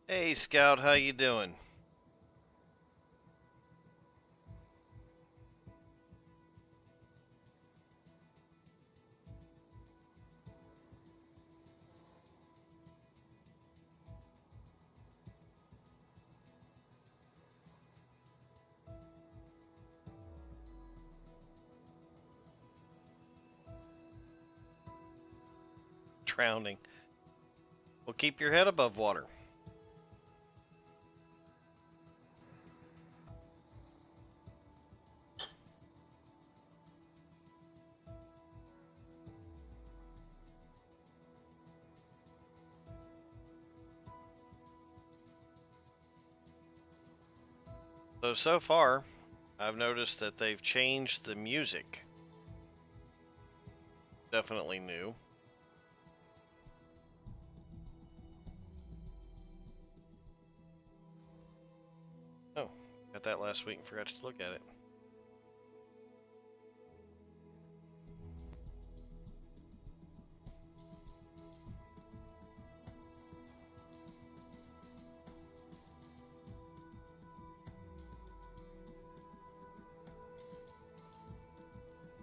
Hey Scout, how you doing? Drowning. Well, keep your head above water. So far, I've noticed that they've changed the music. Definitely new. Oh, got that last week and forgot to look at it.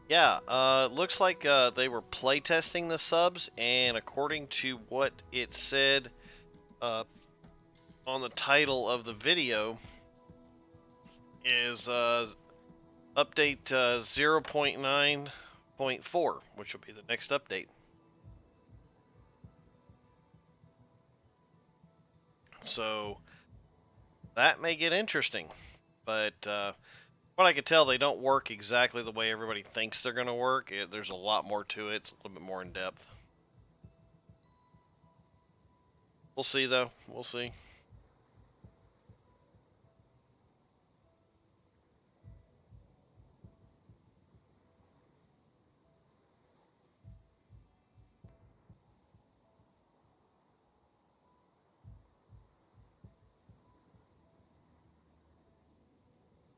Yeah, looks like they were playtesting the subs, and according to what it said uh, on the title of the video, is update 0.9.4, which will be the next update. So that may get interesting. But what I could tell, they don't work exactly the way everybody thinks they're going to work. There's a lot more to it. It's a little bit more in depth. We'll see, though. We'll see.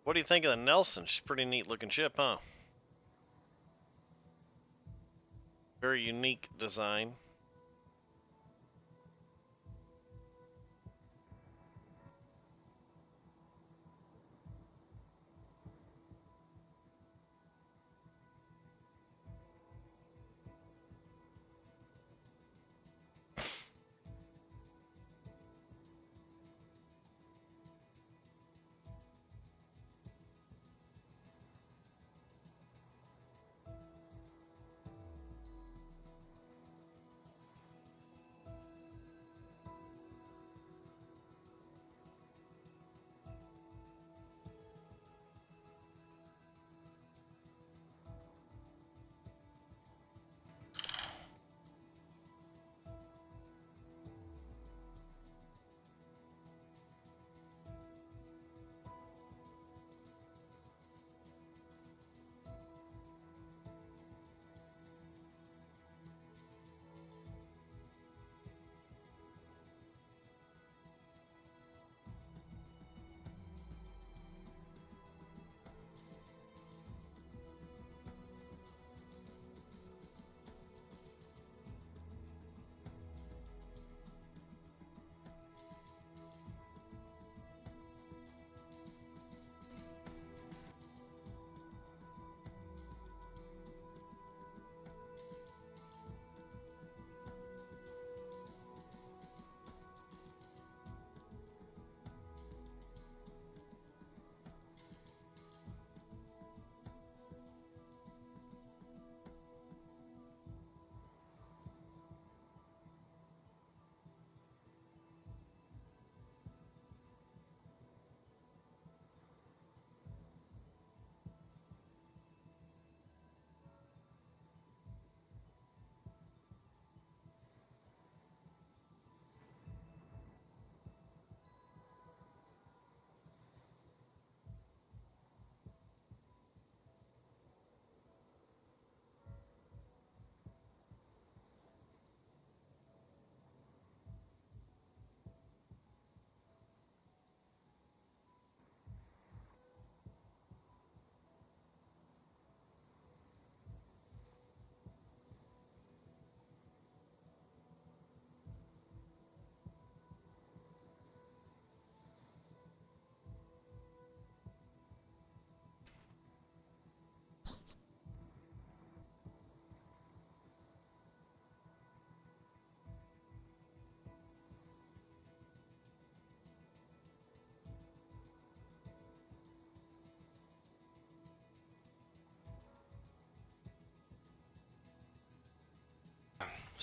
What do you think of the Nelson? She's a pretty neat looking ship, huh? Very unique design.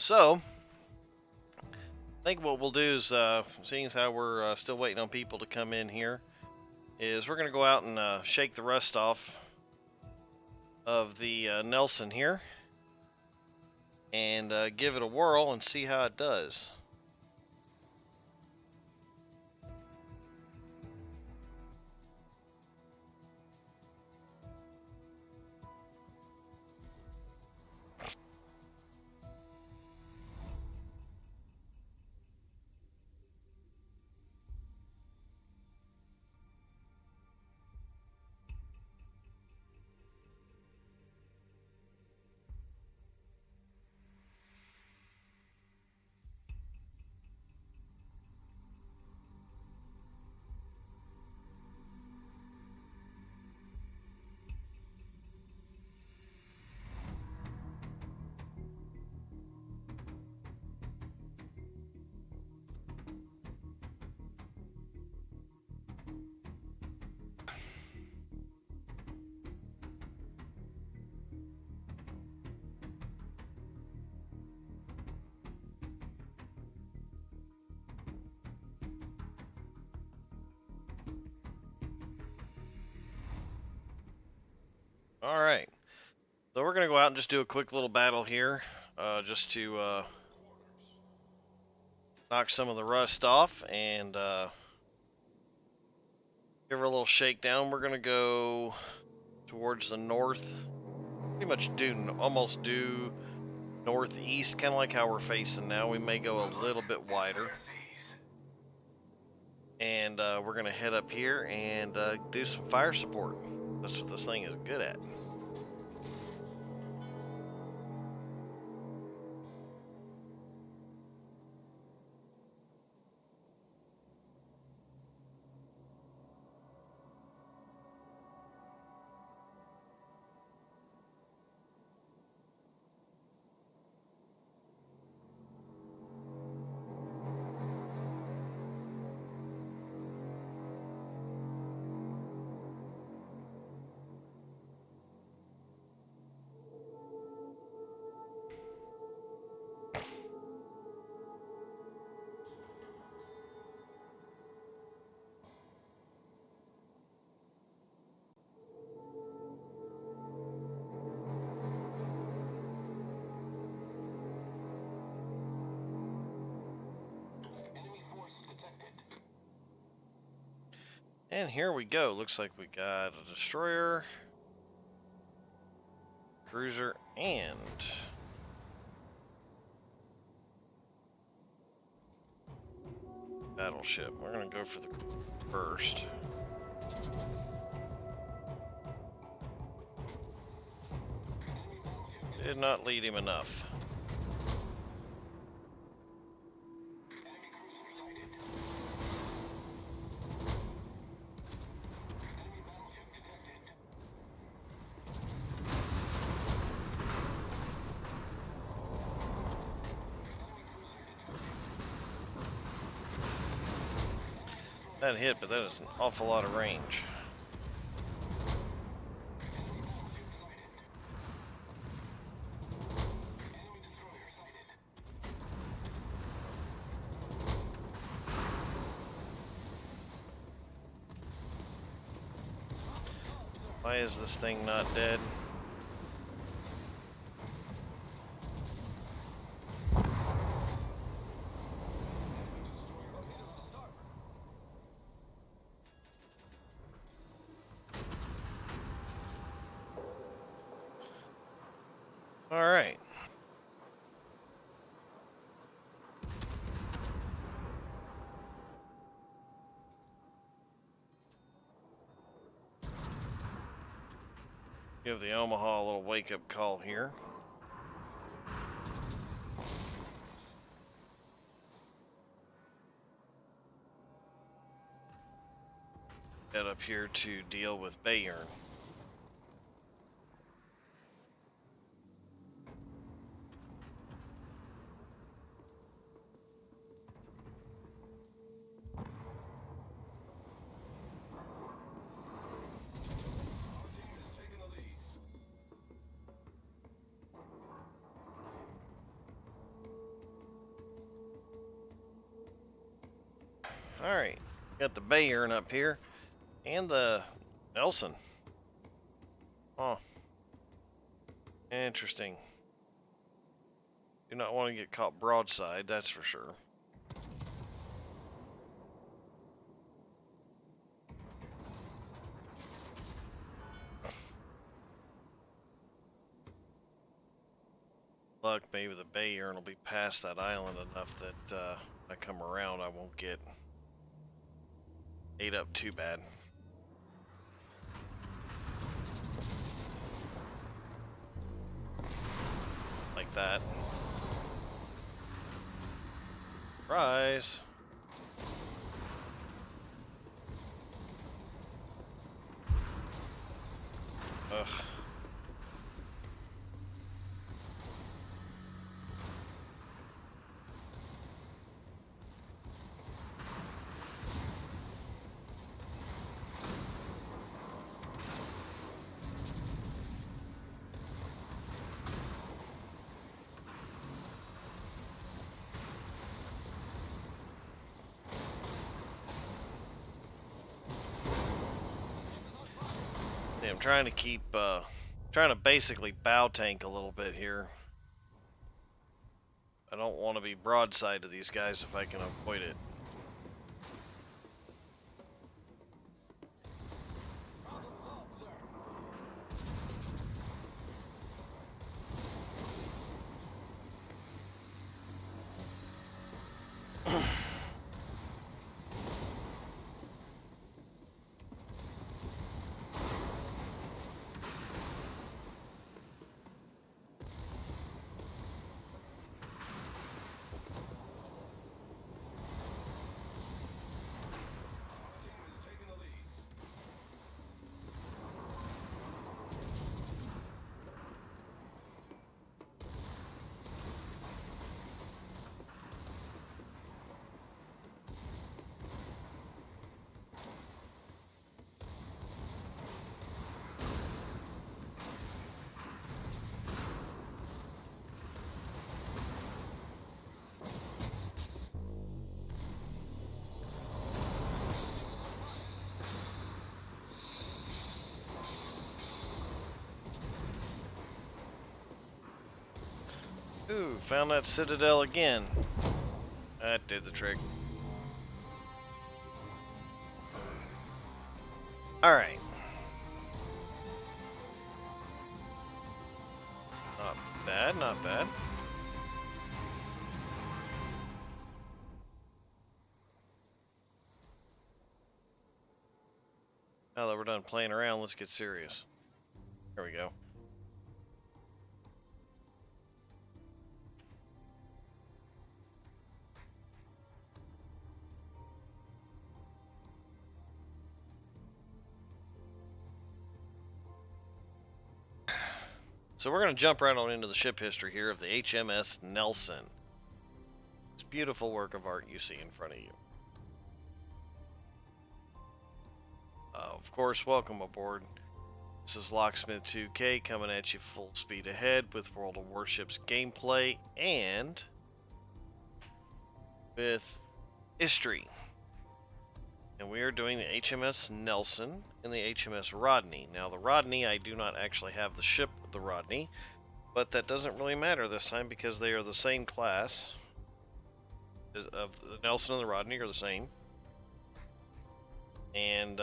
So, I think what we'll do is, seeing as how we're still waiting on people to come in here, is we're going to go out and shake the rust off of the Nelson here and give it a whirl and see how it does. All right. So we're going to go out and just do a quick little battle here, just to knock some of the rust off and give her a little shakedown. We're going to go towards the north, pretty much almost due northeast, kind of like how we're facing now. We may go a little bit wider. And we're going to head up here and do some fire support. That's what this thing is good at. And here we go. Looks like we got a destroyer, cruiser, and battleship. We're going to go for the first. Did not lead him enough. That hit, but that is an awful lot of range. Why is this thing not dead? All right. Give the Omaha a little wake-up call here. Head up here to deal with Bayern. Alright. Got the Bayern up here. And the Nelson. Oh. Interesting. Do not want to get caught broadside, that's for sure. Luck, maybe the Bayern will be past that island enough that when I come around I won't get ate up too bad. Like that. Rise. Ugh. Yeah, I'm trying to keep, trying to basically bow tank a little bit here. I don't want to be broadside to these guys if I can avoid it. Ooh, found that citadel again. That did the trick. Alright. Not bad, not bad. Now that we're done playing around, let's get serious. There we go. So we're going to jump right on into the ship history here of the HMS Nelson. It's a beautiful work of art you see in front of you. Of course, welcome aboard. This is Locksmith 2K coming at you full speed ahead with World of Warships gameplay and with history. And we are doing the HMS Nelson and the HMS Rodney. Now the Rodney, I do not actually have the ship, the Rodney, but that doesn't really matter this time because they are the same class. Of the Nelson and the Rodney are the same. And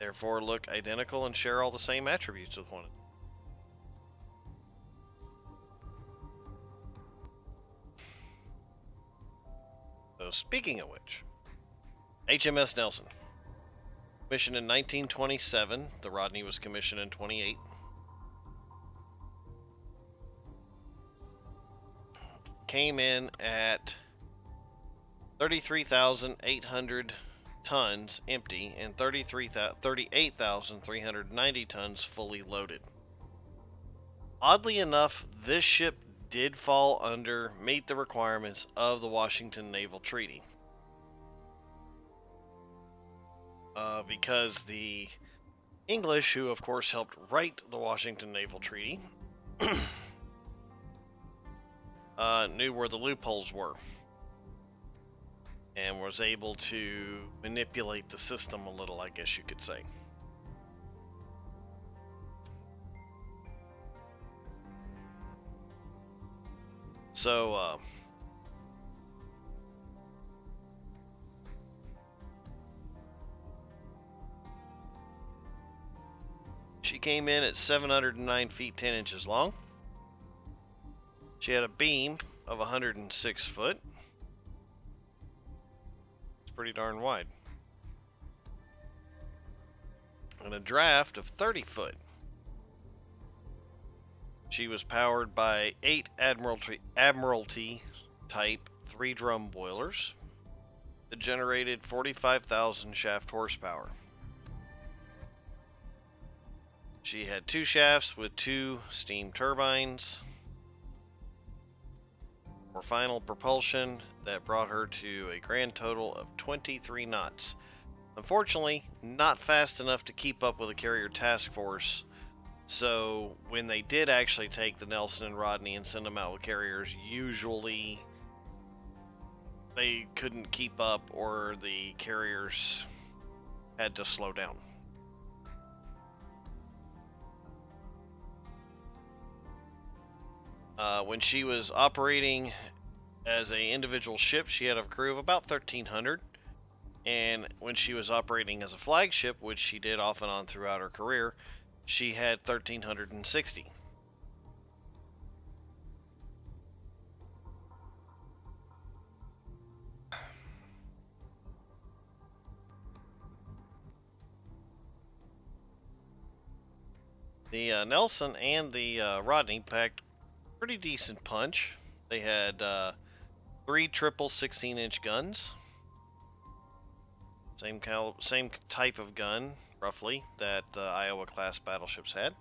therefore look identical and share all the same attributes with one another. So speaking of which, HMS Nelson. Commissioned in 1927. The Rodney was commissioned in 28. Came in at 33,800 tons empty and 38,390 tons fully loaded. Oddly enough, this ship did fall under meet the requirements of the Washington Naval Treaty. Because the English, who of course helped write the Washington Naval Treaty, knew where the loopholes were. and was able to manipulate the system a little, I guess you could say. So, she came in at 709 feet 10 inches long. She had a beam of 106 foot. It's pretty darn wide. And a draft of 30 foot. She was powered by 8 Admiralty type 3-drum boilers that generated 45,000 shaft horsepower. She had 2 shafts with 2 steam turbines for final propulsion that brought her to a grand total of 23 knots. Unfortunately, not fast enough to keep up with the carrier task force. So when they did actually take the Nelson and Rodney and send them out with carriers, usually they couldn't keep up or the carriers had to slow down. When she was operating as an individual ship, she had a crew of about 1,300. And when she was operating as a flagship, which she did off and on throughout her career, she had 1,360. The Nelson and the Rodney packed pretty decent punch. They had 3 triple 16-inch guns, same type of gun, roughly, that the Iowa class battleships had.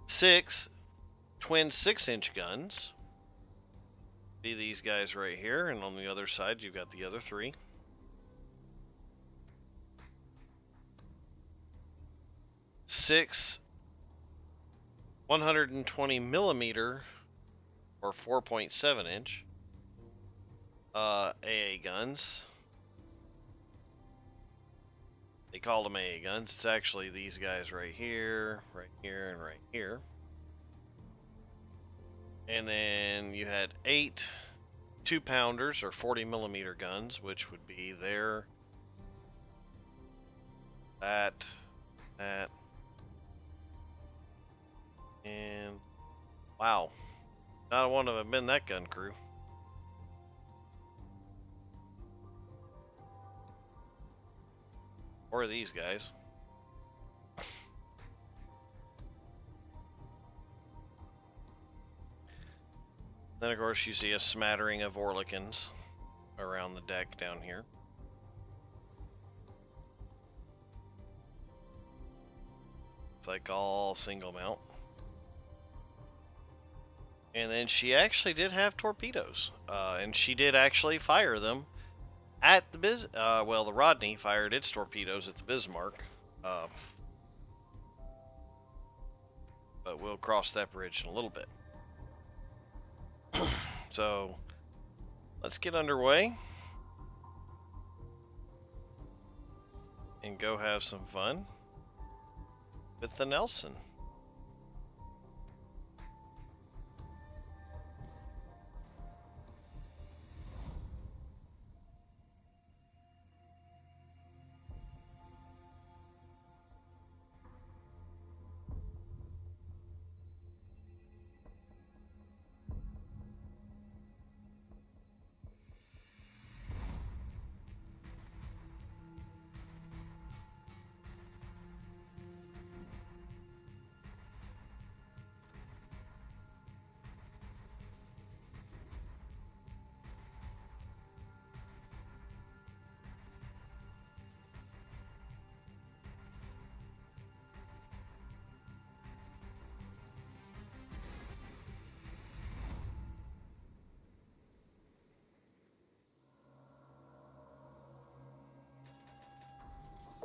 6 twin 6-inch guns. Be these guys right here, and on the other side you've got the other 3. 6 120 millimeter or 4.7 inch AA guns. They called them AA guns. It's actually these guys right here, and right here. And then you had 8 2-pounders or 40 millimeter guns, which would be there, that, and wow, not one of them been that gun crew. Or these guys. Then of course you see a smattering of Orlikins around the deck down here. It's like all single mount. And then she actually did have torpedoes, and she did actually fire them at the the Rodney fired its torpedoes at the Bismarck, but we'll cross that bridge in a little bit. So let's get underway and go have some fun with the Nelson.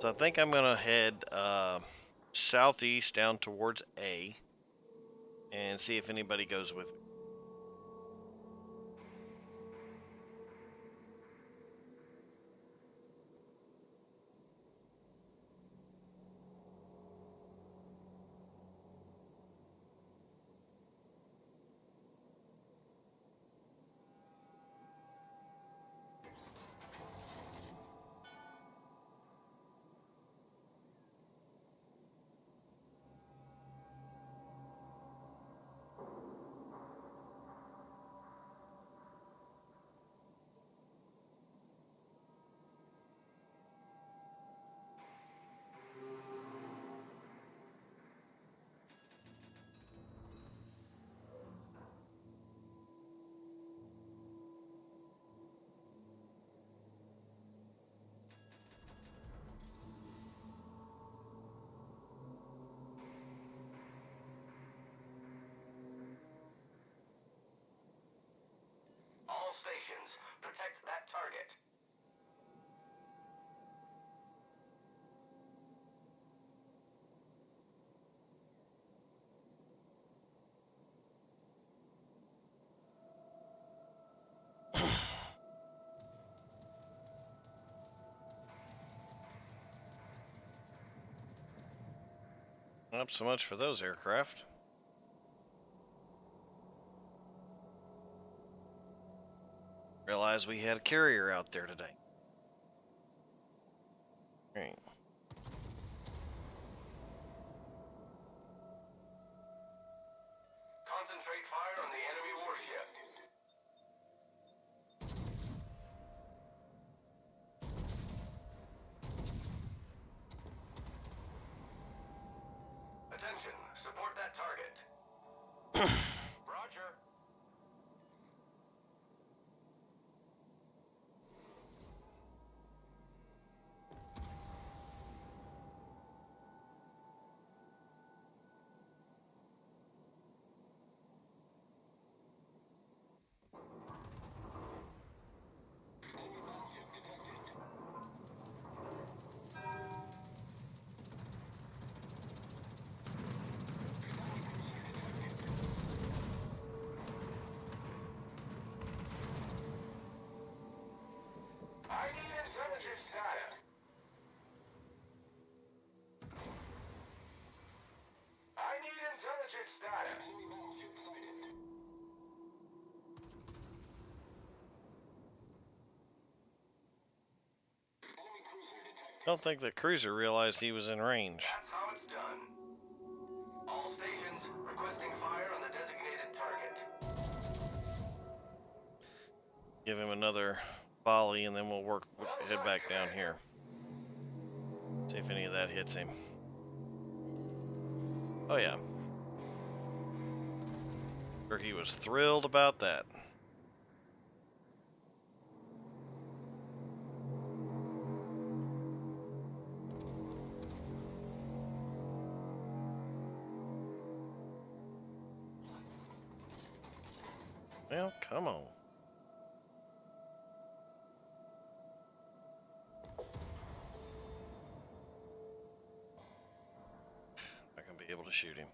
So I think I'm gonna head southeast down towards A. and see if anybody goes with me. All stations, protect that target. Not so much for those aircraft. Realized we had a carrier out there today. Right. Concentrate fire on the enemy warship. Attention, support that target. Roger. I need intelligence data. I need intelligence data. Enemy battleship sighted. Enemy cruiser detected. Don't think the cruiser realized he was in range. That's how it's done. All stations requesting fire on the designated target. Give him another volley, and then we'll head back down Commander. here. See if any of that hits him. Oh yeah. Sure, he was thrilled about that. Well, come on. Not gonna be able to shoot him.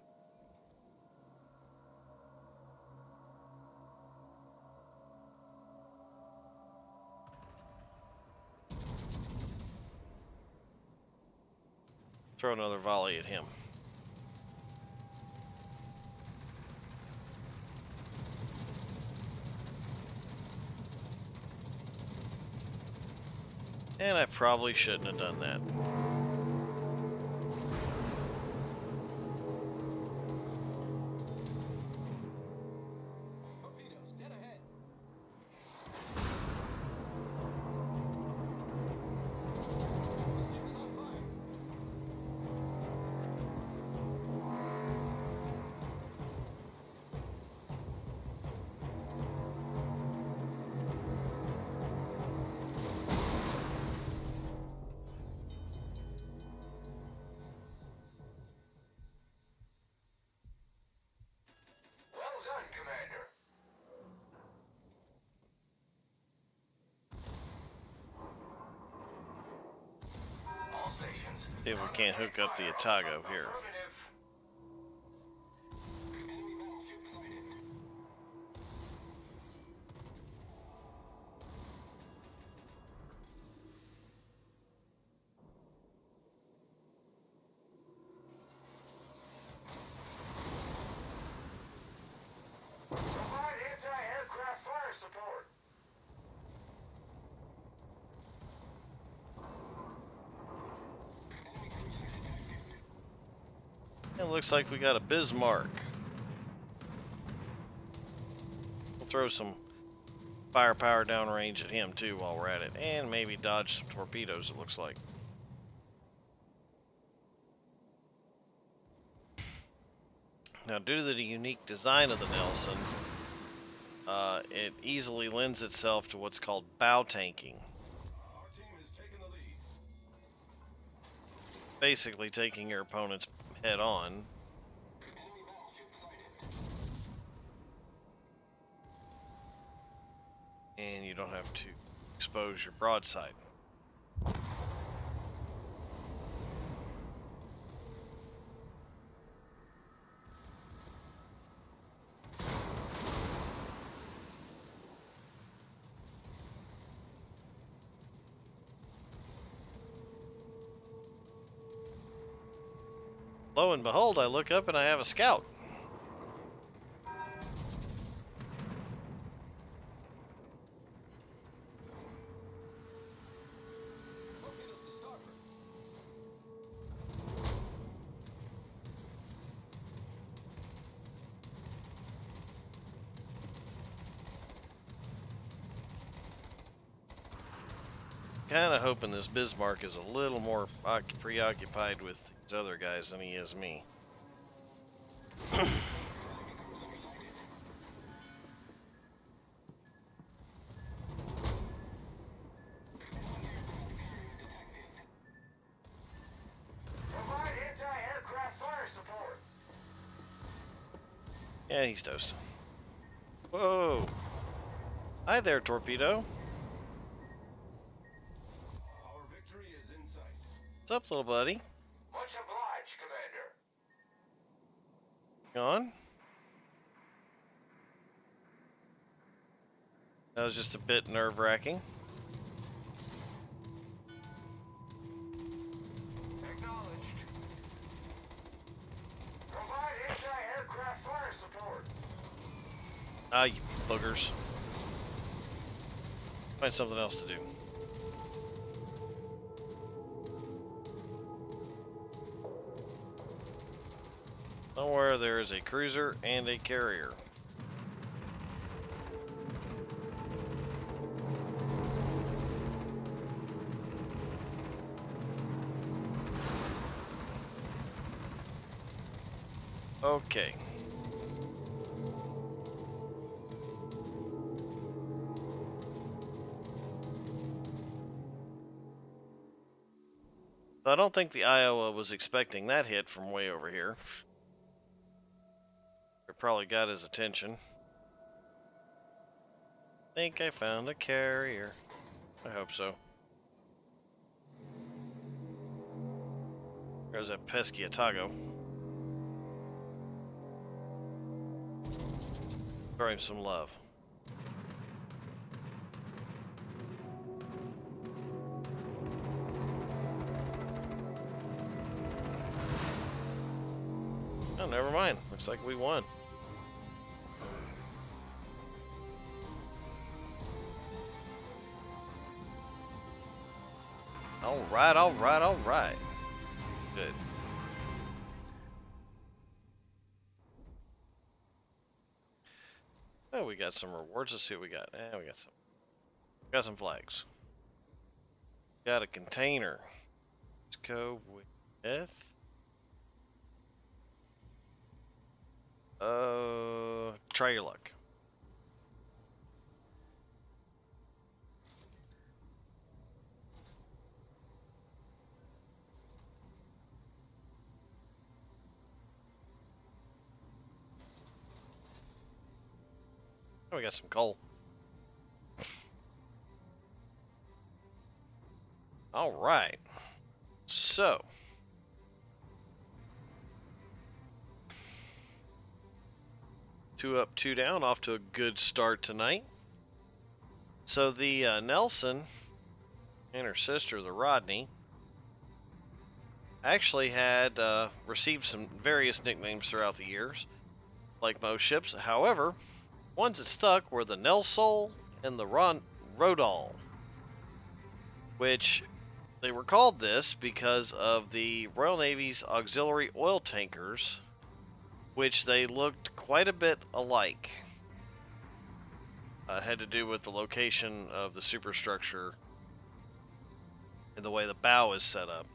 Throw another volley at him. And I probably shouldn't have done that. Torpedoes, dead ahead. Ship is on fire. Well done, Commander. All stations. See if we can't hook up the Atago here. Affirmative. Enemy It looks like we got a Bismarck. We'll throw some firepower downrange at him too while we're at it, and maybe dodge some torpedoes, it looks like. Now, due to the unique design of the Nelson, it easily lends itself to what's called bow tanking. Our team has taken the lead. Basically taking your opponent's head on. Enemy battleship sighted. And you don't have to expose your broadside. Lo and behold, I look up and I have a scout. Torpedoes to starboard. Kinda hoping this Bismarck is a little more preoccupied with these other guys than he is me. Provide anti-aircraft fire support. Yeah, he's toast. Whoa! Hi there, torpedo. Our victory is in sight. What's up, little buddy? Much obliged, Commander. On? That was just a bit nerve-wracking. Acknowledged. Provide anti-aircraft fire support. Ah, you boogers. Find something else to do. Somewhere there is a cruiser and a carrier. Okay. I don't think the Iowa was expecting that hit from way over here. It probably got his attention. Think I found a carrier. I hope so. There's that pesky Otago. Throw him some love. Oh, never mind. Looks like we won. Alright, alright, alright. Good. Oh, we got some rewards. Let's see what we got. We got some flags. Got a container. Let's go with try your luck. Oh, we got some coal. All right. So, 2 up, 2 down, off to a good start tonight. So the Nelson and her sister, the Rodney, actually had received some various nicknames throughout the years, like most ships. However, ones that stuck were the Nelsol and the Rodol, which They were called this because of the Royal Navy's auxiliary oil tankers, which they looked quite a bit alike. Had to do with the location of the superstructure and the way the bow is set up.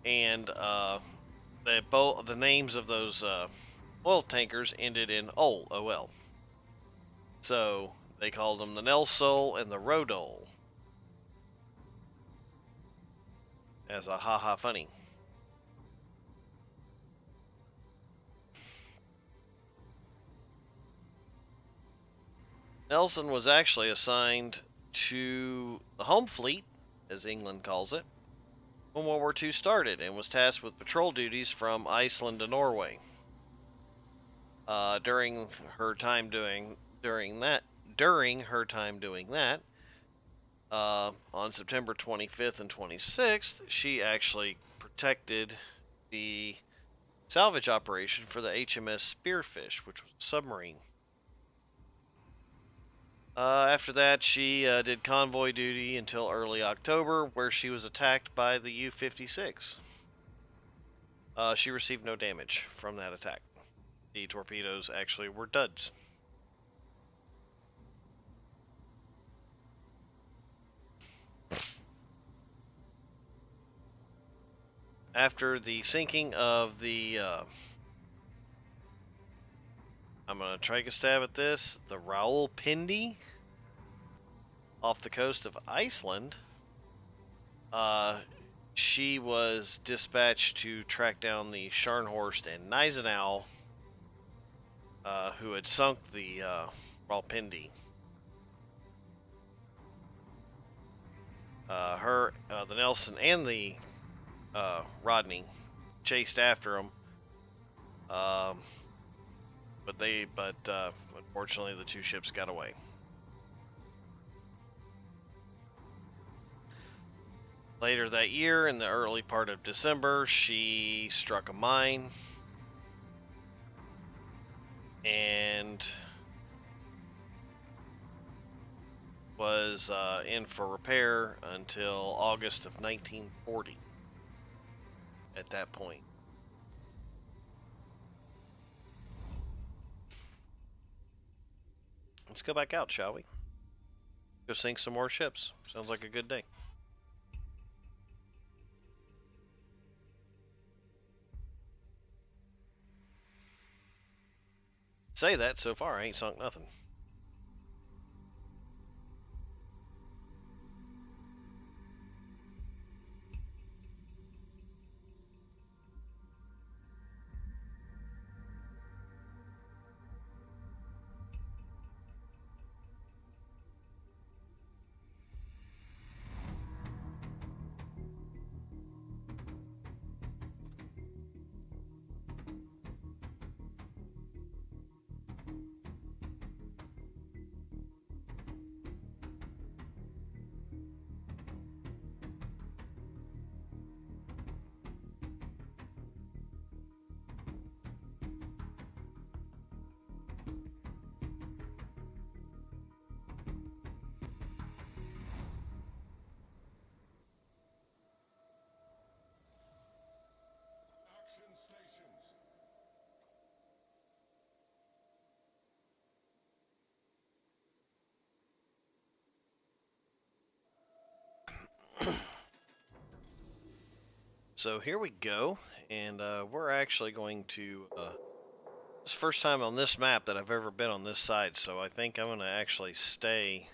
And the names of those oil tankers ended in ol, O-L. So they called them the Nelson and the Rodol as a haha funny. Nelson was actually assigned to the Home Fleet, as England calls it, when World War II started, and was tasked with patrol duties from Iceland to Norway. During her time doing that, on September 25th and 26th, she actually protected the salvage operation for the HMS Spearfish, which was a submarine. After that, she did convoy duty until early October, where she was attacked by the U-56. She received no damage from that attack. The torpedoes actually were duds. After the sinking of the, I'm going to try a stab at this, the Rawalpindi off the coast of Iceland, she was dispatched to track down the Scharnhorst and Gneisenau, who had sunk the Rawalpindi. The Nelson and the Rodney chased after him, but unfortunately the two ships got away. Later that year, in the early part of December, she struck a mine and was in for repair until August of 1940 at that point. Let's go back out, shall we? Go sink some more ships. Sounds like a good day. Say that, so far I ain't sunk nothing. So here we go, and we're actually going to. It's the first time on this map that I've ever been on this side, so I think I'm going to actually stay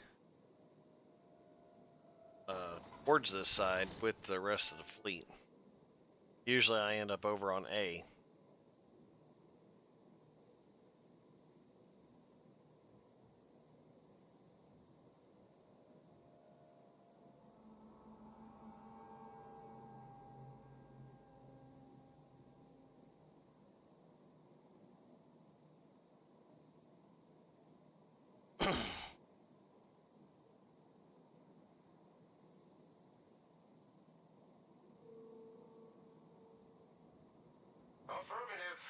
towards this side with the rest of the fleet. Usually I end up over on A. Affirmative.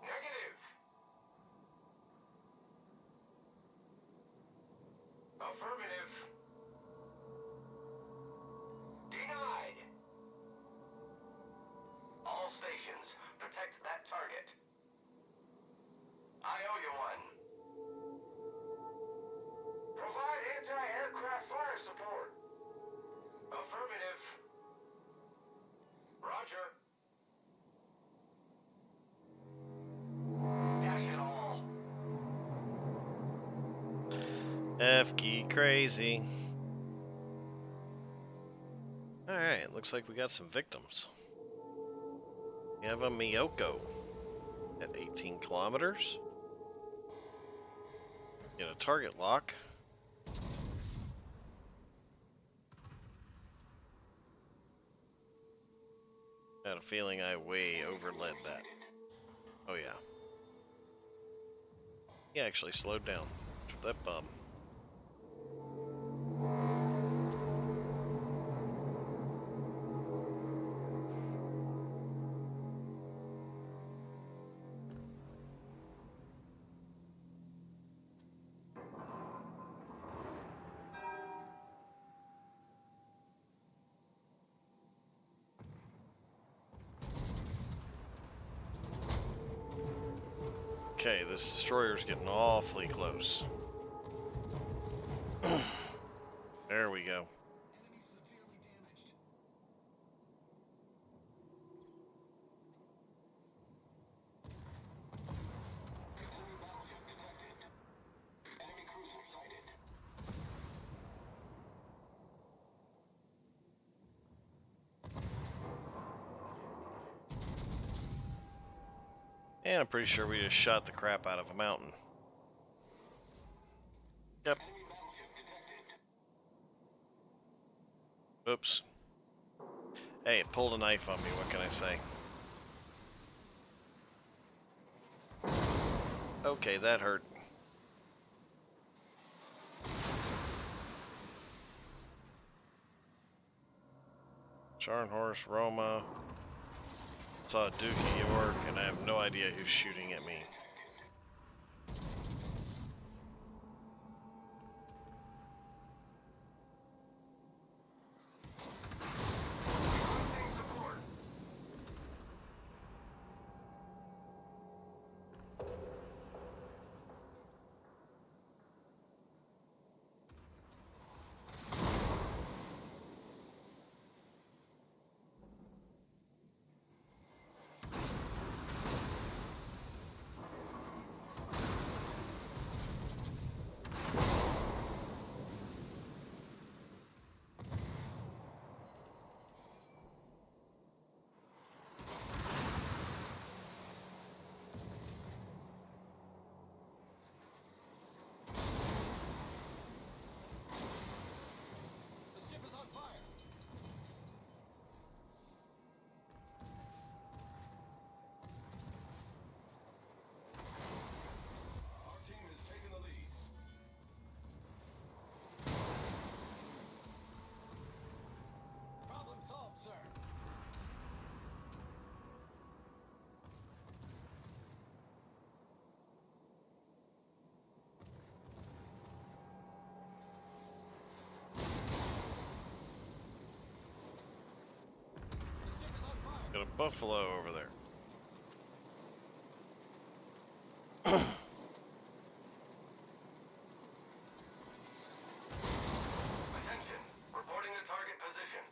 Negative. Affirmative. stations. Protect that target. I owe you one. Provide anti-aircraft fire support. Affirmative. Roger. Dash it all. F-key crazy. Alright, looks like we got some victims. We have a Miyoko at 18 kilometers. Get a target lock. Had a feeling I way overled that. Oh yeah. He actually slowed down. That bum. Okay, this destroyer's getting awfully close. There we go. And I'm pretty sure we just shot the crap out of a mountain. Yep. Oops. Hey, it pulled a knife on me, what can I say? Okay, that hurt. Scharnhorst, Roma. Saw Dookie York, and I have no idea who's shooting at me. Got a buffalo over there. Attention. Reporting the target position.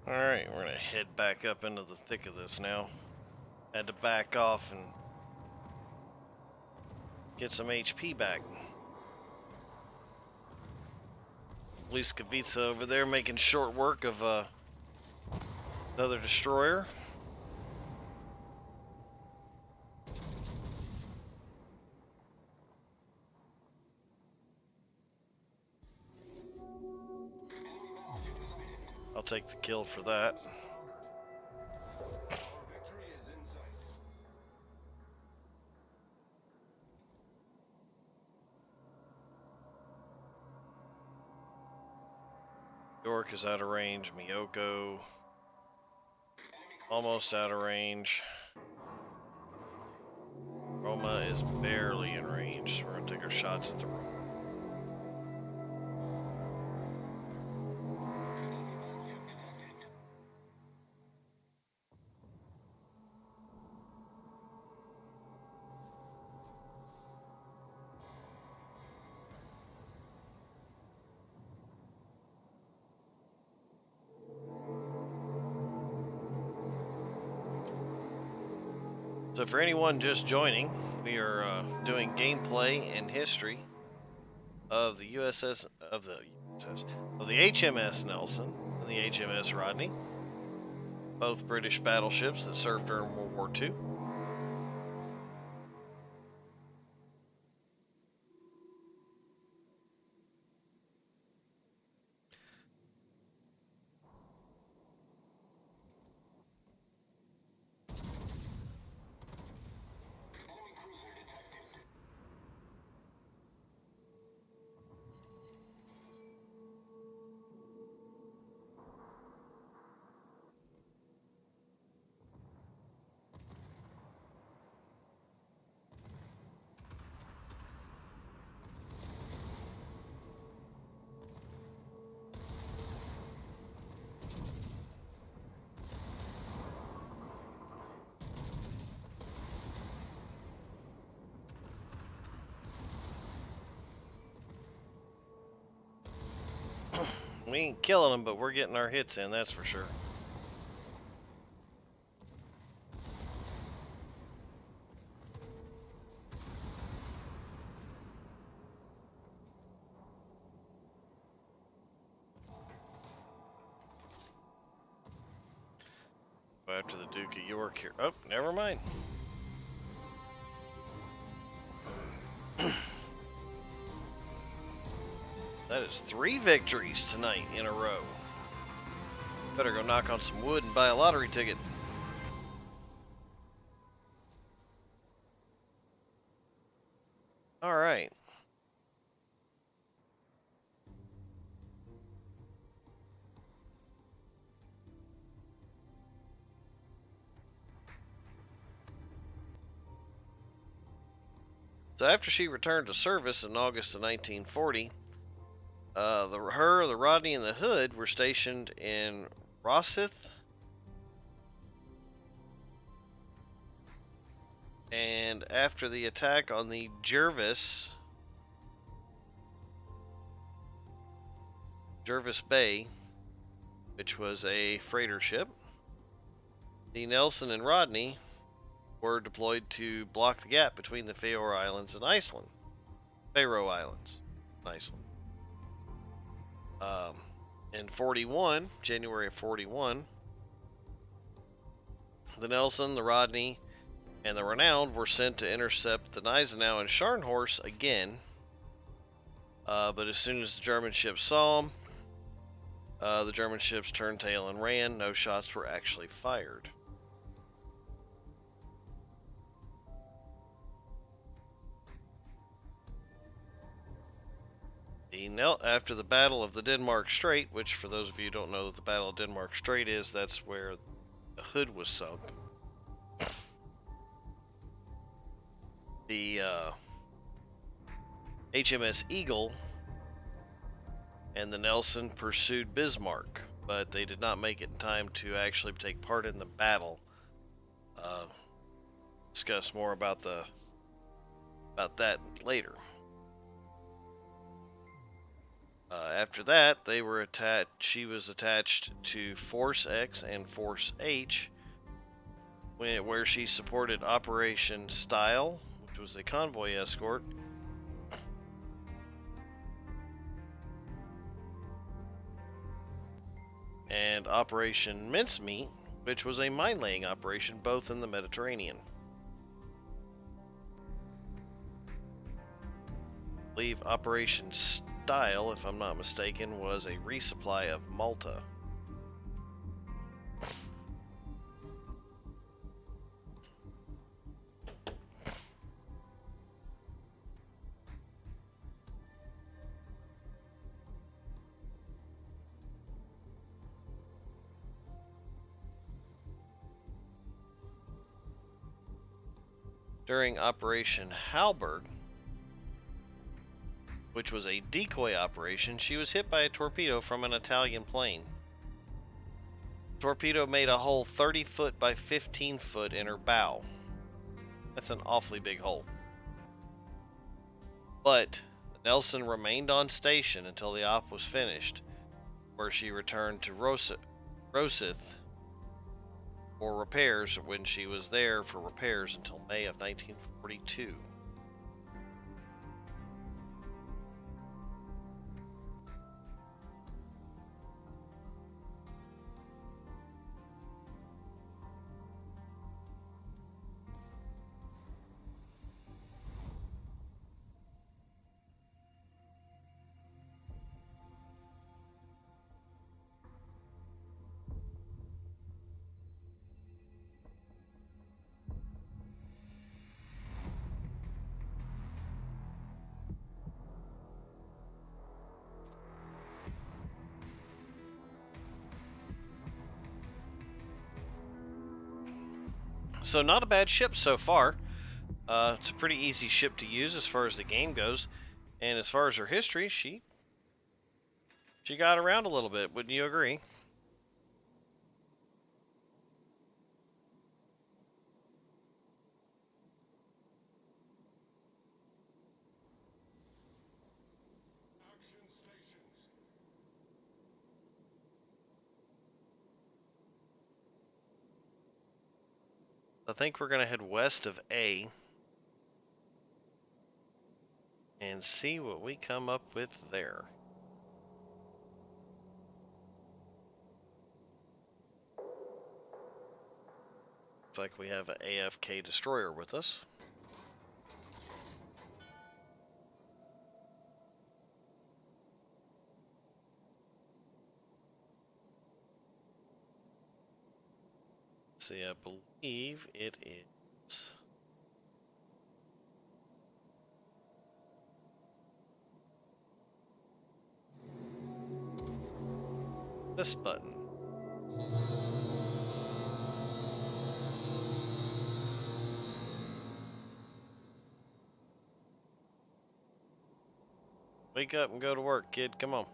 Alright, we're gonna head back up into the thick of this now. Had to back off and get some HP back. Liskavica over there making short work of another destroyer. I'll take the kill for that. York is out of range. Miyoko almost out of range. Roma is barely in range. We're gonna take our shots at the Roma. So for anyone just joining, we are doing gameplay and history of the USS of the HMS Nelson and the HMS Rodney, both British battleships that served during World War II. We ain't killing them, but we're getting our hits in, that's for sure. After the Duke of York here. Oh, never mind. That is 3 victories tonight in a row. Better go knock on some wood and buy a lottery ticket. All right. So after she returned to service in August of 1940, the Rodney, and the Hood were stationed in Rosyth and after the attack on the Jervis Bay, which was a freighter ship, the Nelson and Rodney were deployed to block the gap between the Faroe Islands and Iceland. Iceland. In January of 41, the Nelson, the Rodney, and the Renowned were sent to intercept the Gneisenau and Scharnhorst again. But as soon as the German ships saw them, the German ships turned tail and ran. No shots were actually fired. After the Battle of the Denmark Strait, which for those of you who don't know what the Battle of Denmark Strait is, that's where the Hood was sunk. The HMS Eagle and the Nelson pursued Bismarck, but they did not make it in time to actually take part in the battle. Discuss more about that later. After that, they were attached. She was attached to Force X and Force H, where she supported Operation Style, which was a convoy escort, and Operation Mincemeat, which was a mine-laying operation, both in the Mediterranean. I believe Operation Style, if I'm not mistaken, was a resupply of Malta. During Operation Halberg, which was a decoy operation, she was hit by a torpedo from an Italian plane. The torpedo made a hole 30 foot by 15 foot in her bow. That's an awfully big hole. But Nelson remained on station until the op was finished, where she returned to Rosyth for repairs when she was there for repairs until May of 1942. So not a bad ship so far. It's a pretty easy ship to use as far as the game goes, and as far as her history, she got around a little bit. Wouldn't you agree? I think we're gonna head west of A and see what we come up with there. Looks like we have an AFK destroyer with us. See, I believe it is this button. Wake up and go to work, kid. Come on.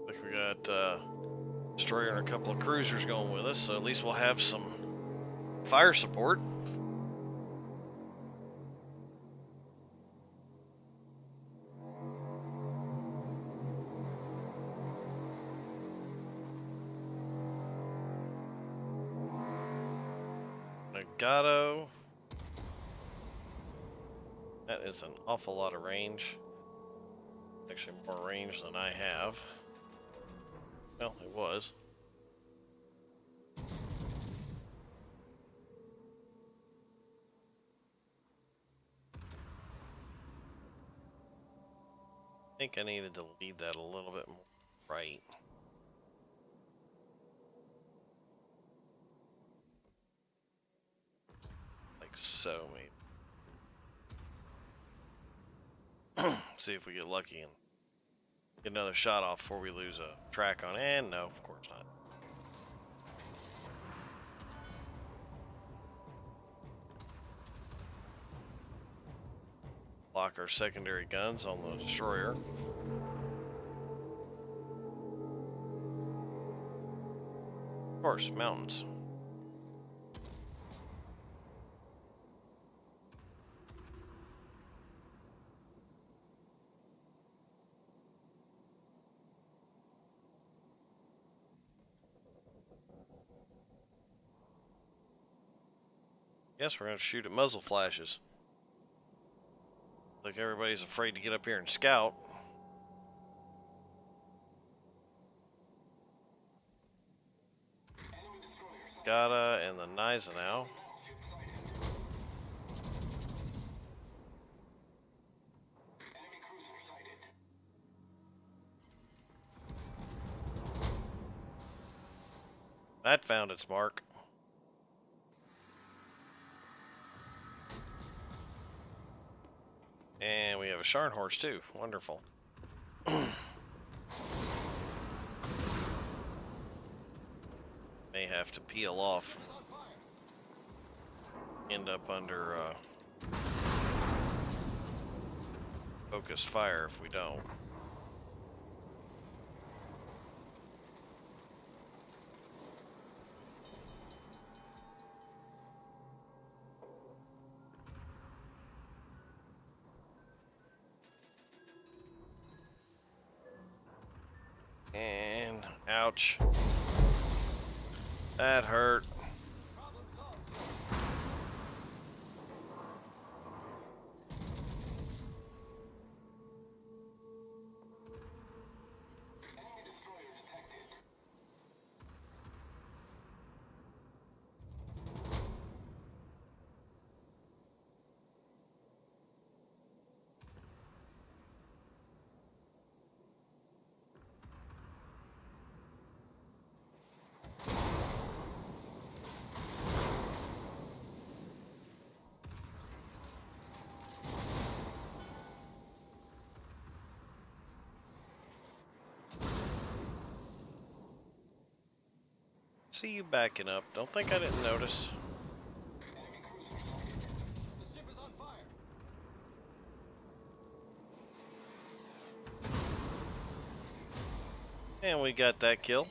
Look, we got destroyer and a couple of cruisers going with us, so at least we'll have some fire support. Nagato. That is an awful lot of range. Actually, more range than I have. Well, it was. I think I needed to lead that a little bit more right. Like so, maybe. See if we get lucky and get another shot off before we lose a track on. And no, of course not. Lock our secondary guns on the destroyer. Of course, mountains. Guess we're gonna shoot at muzzle flashes. Like everybody's afraid to get up here and scout. Gata and the Gneisenau. That found its mark. And we have a Scharnhorst too. Wonderful. May have to peel off. End up under focused fire if we don't. And ouch. That hurt. See you backing up. Don't think I didn't notice. And we got that kill.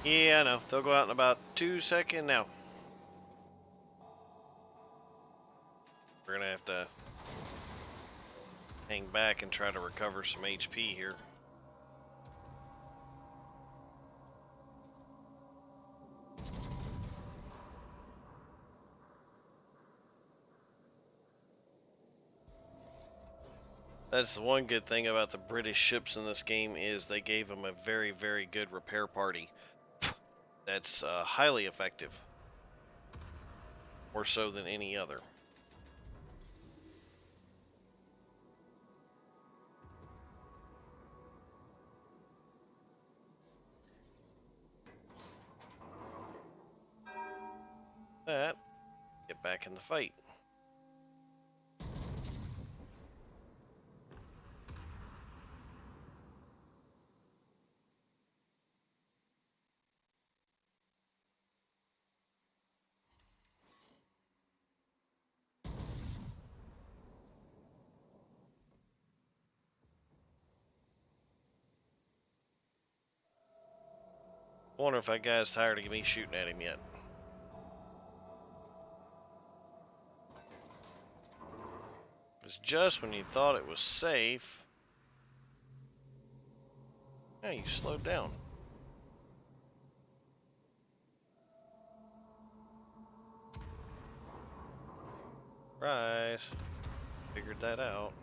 Yeah, I know. They'll go out in about 2 seconds now. We're gonna have to hang back and try to recover some HP here. That's the one good thing about the British ships in this game is they gave them a very, very good repair party. That's highly effective. More so than any other. That, get back in the fight. I wonder if that guy's tired of me shooting at him yet. It's just when you thought it was safe. Yeah, you slowed down. Right. Figured that out.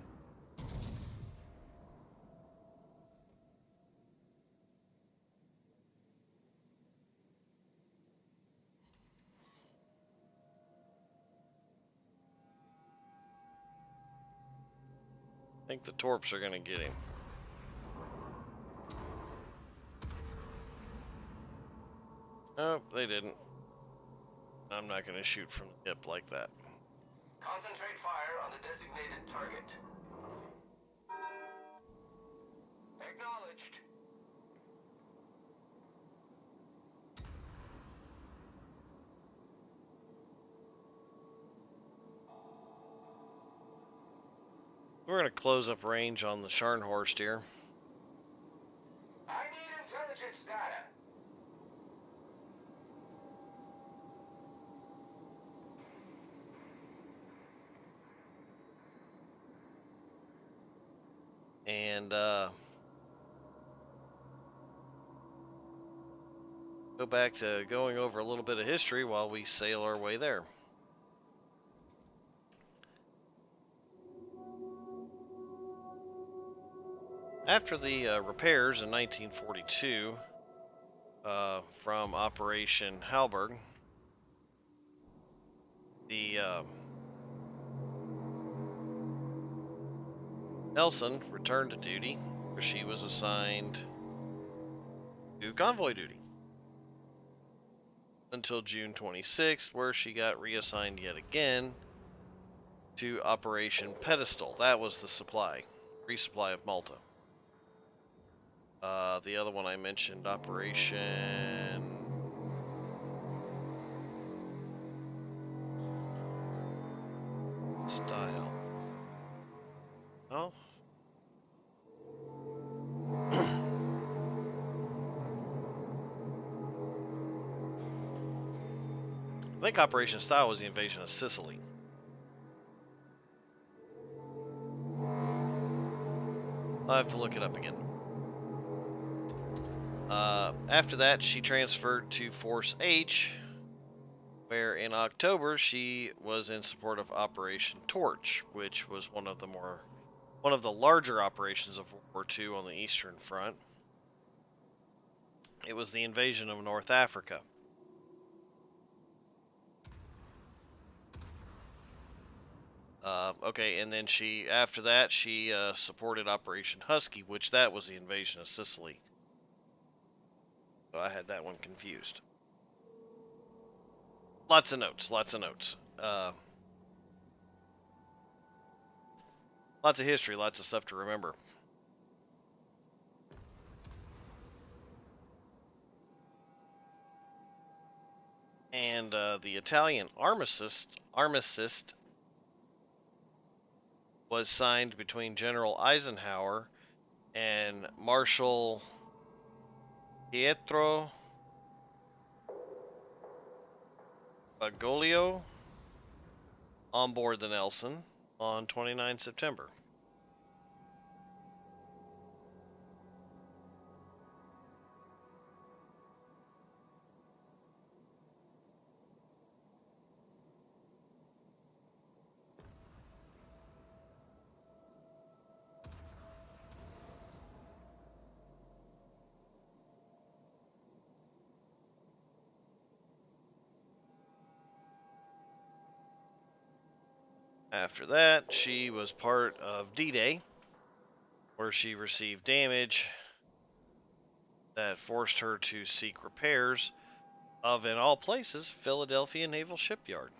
I think the torps are gonna get him. Nope, they didn't. I'm not gonna shoot from the hip like that. Concentrate fire on the designated target. Acknowledged. We're going to close up range on the Scharnhorst here. I need intelligence data. And go back to going over a little bit of history while we sail our way there. After the repairs in 1942 from Operation Halberg, the Nelson returned to duty, where she was assigned to convoy duty until June 26th, where she got reassigned yet again to Operation Pedestal. That was the resupply of Malta. The other one I mentioned, Operation Style. Oh. I think Operation Style was the invasion of Sicily. I'll have to look it up again. After that, she transferred to Force H, where in October she was in support of Operation Torch, which was one of the larger operations of World War II on the Eastern Front. It was the invasion of North Africa. Okay, and then after that, she supported Operation Husky, which that was the invasion of Sicily. So I had that one confused. Lots of notes, lots of notes. Lots of history, lots of stuff to remember. And the Italian armistice was signed between General Eisenhower and Marshal Pietro Baglio on board the Nelson on 29 September. After that, she was part of D-Day, where she received damage that forced her to seek repairs of, in all places, Philadelphia Naval Shipyard.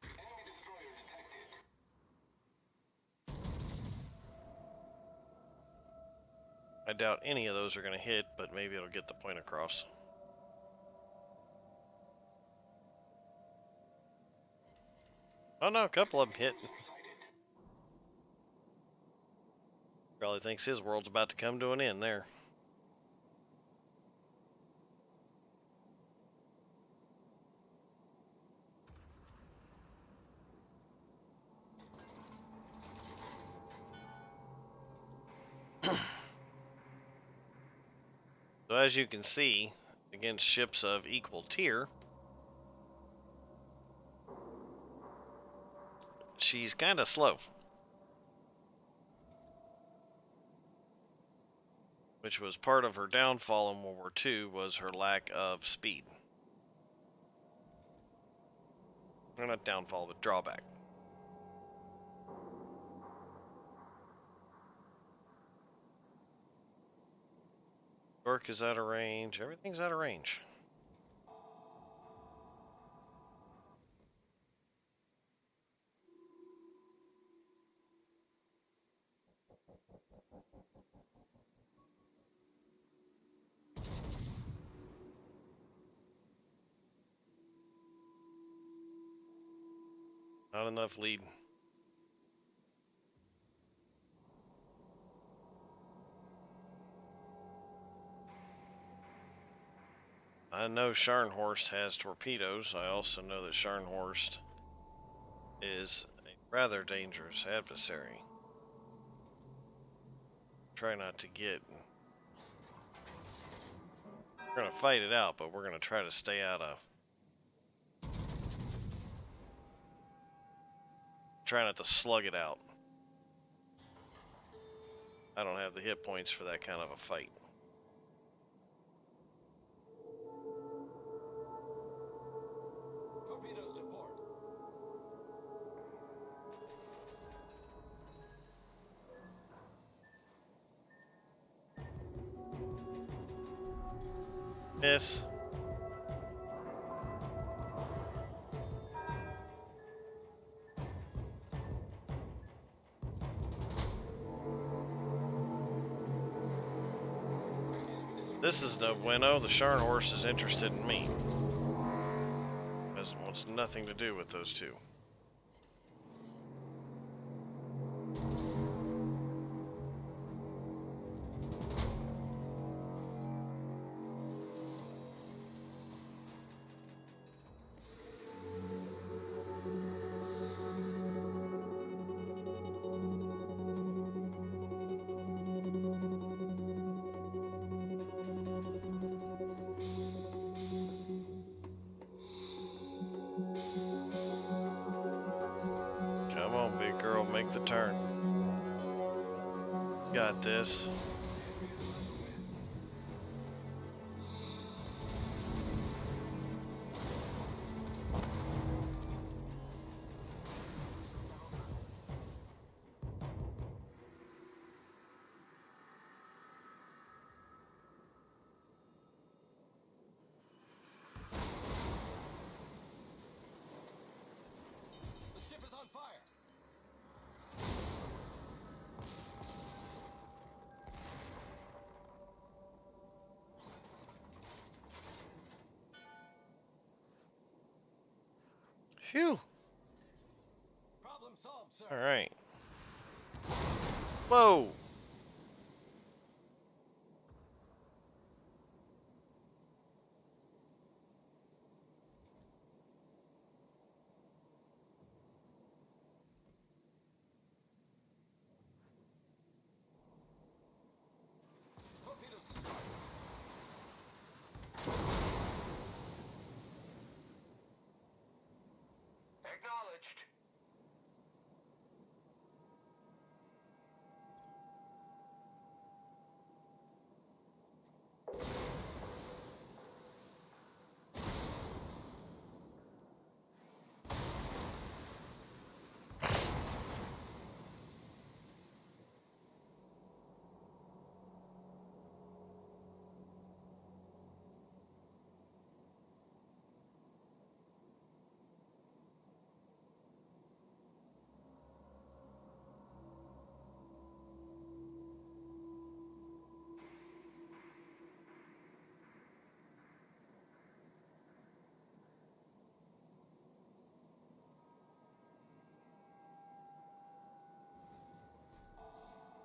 Enemy destroyer detected. I doubt any of those are going to hit, but maybe it'll get the point across. Oh no, a couple of them hit. Probably thinks his world's about to come to an end there. So as you can see, against ships of equal tier, she's kind of slow. Which was part of her downfall in World War II, was her lack of speed. Or not downfall, but drawback. York is out of range. Everything's out of range. Not enough lead. I know Scharnhorst has torpedoes. I also know that Scharnhorst is a rather dangerous adversary. Try not to get... We're going to fight it out, but we're going to try to stay out of... Try not to slug it out. I don't have the hit points for that kind of a fight. Torpedoes to port. Miss. This is no bueno. The Scharnhorst is interested in me. Wants nothing to do with those two. Come on, big girl, make the turn. Got this. The ship is on fire. Phew. Problem solved, sir. All right. Whoa. Torpedoes destroyed. Acknowledged.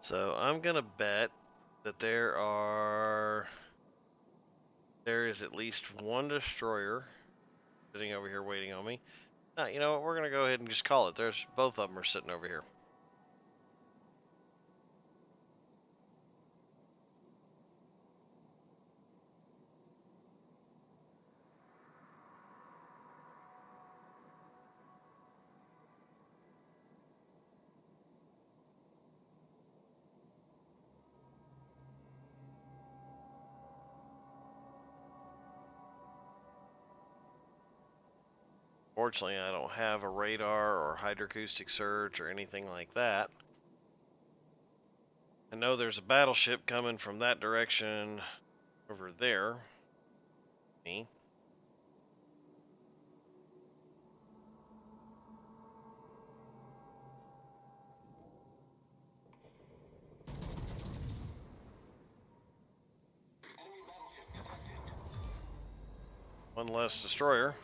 So I'm gonna bet that there is at least one destroyer sitting over here waiting on me. Now, you know what? We're gonna go ahead and just call it. There's both of them are sitting over here. Fortunately, I don't have a radar or hydroacoustic surge or anything like that. I know there's a battleship coming from that direction over there. Me. One less destroyer.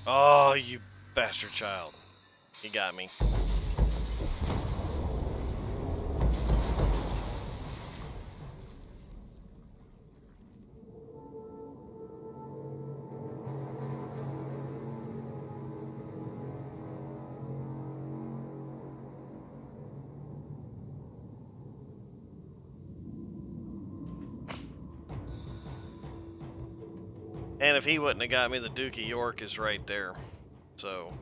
Oh, you bastard child. He got me. And if he wouldn't have got me, the Duke of York is right there. So,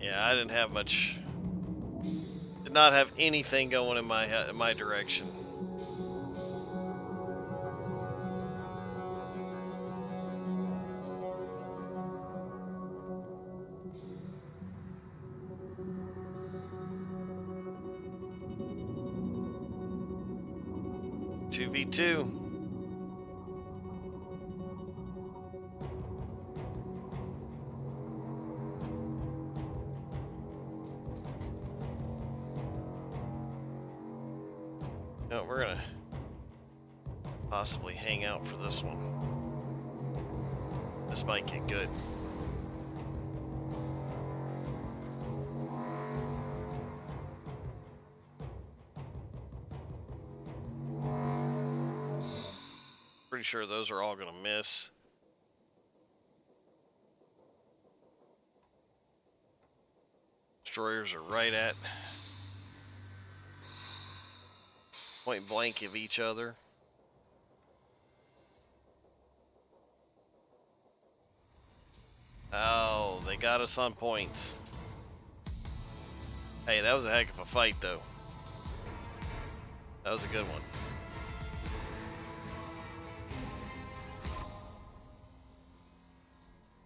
yeah, I didn't have much. Did not have anything going in my direction. Two v two. No, we're gonna possibly hang out for this one. This might get good. Pretty sure those are all gonna miss. Destroyers are right at point blank of each other. Oh, they got us on points. Hey, that was a heck of a fight, though. That was a good one.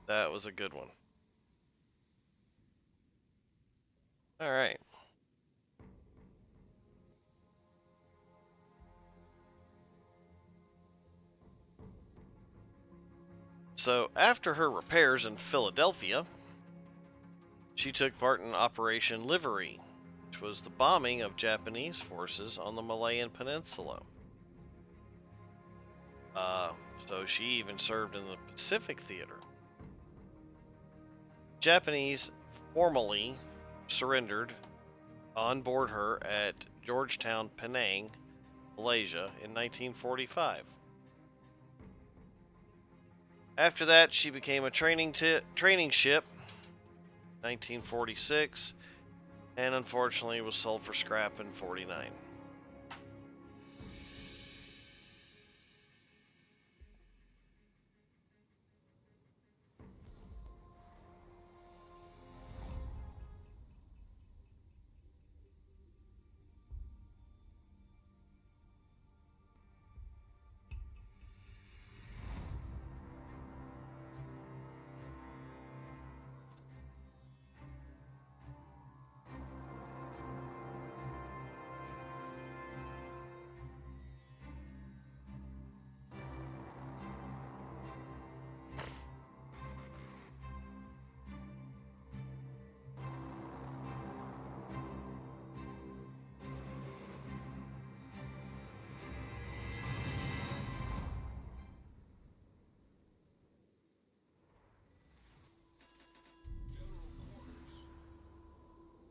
That was a good one. All right. So, after her repairs in Philadelphia, she took part in Operation Livery, which was the bombing of Japanese forces on the Malayan Peninsula. So she even served in the Pacific Theater. Japanese formally surrendered on board her at Georgetown, Penang, Malaysia in 1945. After that, she became a training ship 1946, and unfortunately was sold for scrap in 49.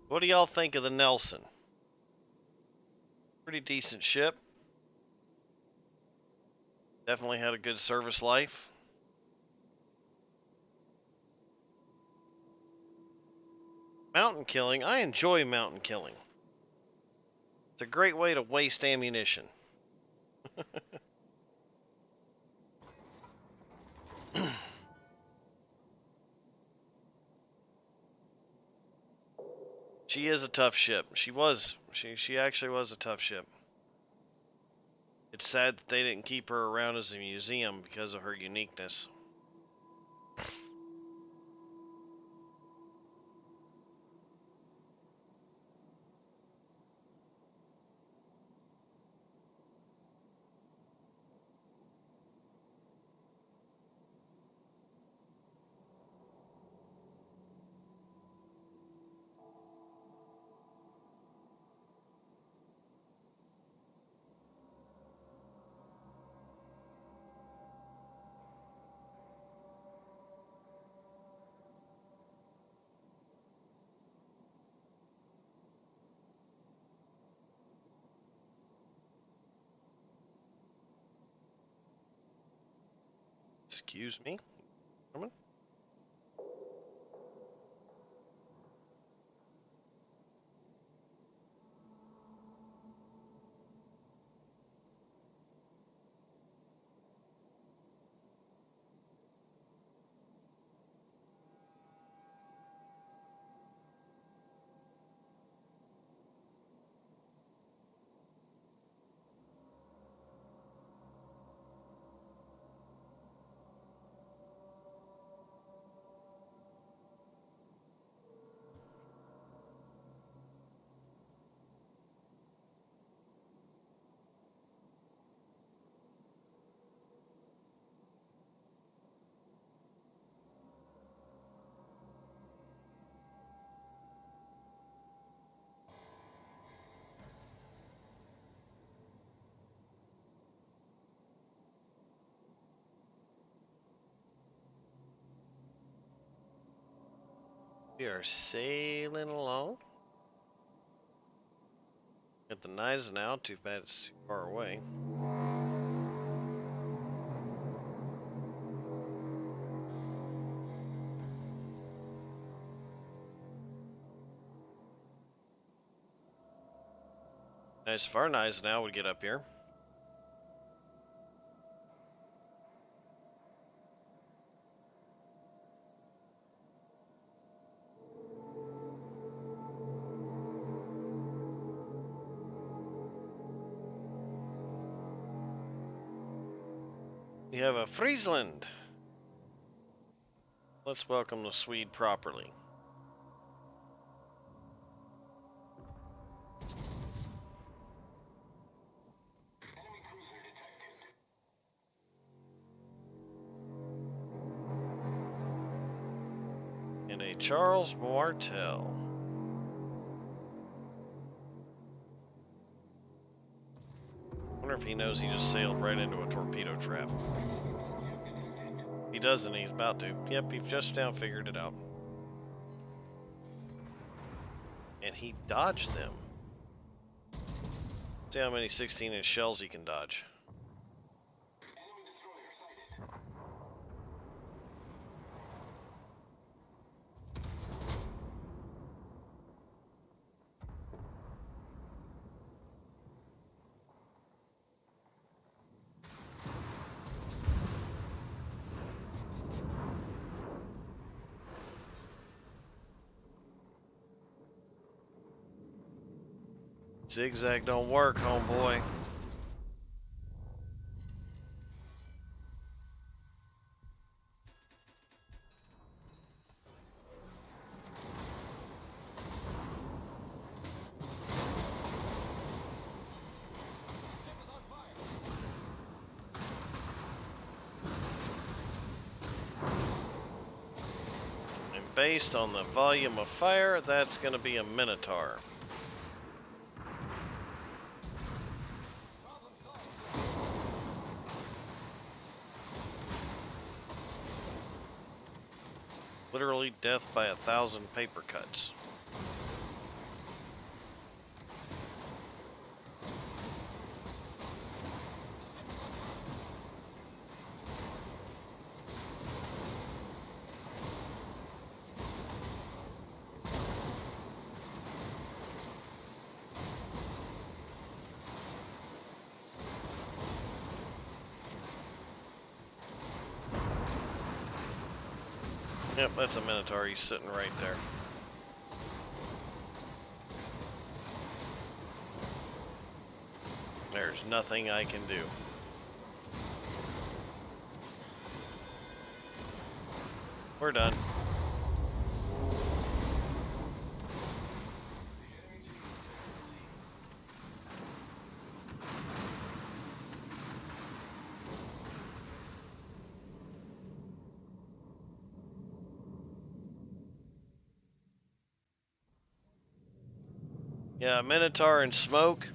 What do y'all think of the Nelson? Pretty decent ship. Definitely had a good service life. Mountain killing. I enjoy mountain killing. It's a great way to waste ammunition. She is a tough ship. She actually was a tough ship. It's sad that they didn't keep her around as a museum because of her uniqueness. Excuse me. Coming. We are sailing along. Got the knives now. Too bad it's too far away. Nice if our knives now would get up here. We have a Friesland. Let's welcome the Swede properly. Enemy cruiser detected. And a Charles Martel. Wonder if he knows he just sailed right into a torpedo trap. He doesn't, he's about to. Yep, he's just now figured it out. And he dodged them. See how many 16-inch shells he can dodge. Enemy destroyer sighted. Zigzag don't work, homeboy. Ship is on fire. And based on the volume of fire, that's going to be a Minotaur. Problem solved, sir. Literally death by 1,000 paper cuts. Yep, that's a Minotaur. He's sitting right there. There's nothing I can do. We're done. Yeah, Minotaur and smoke.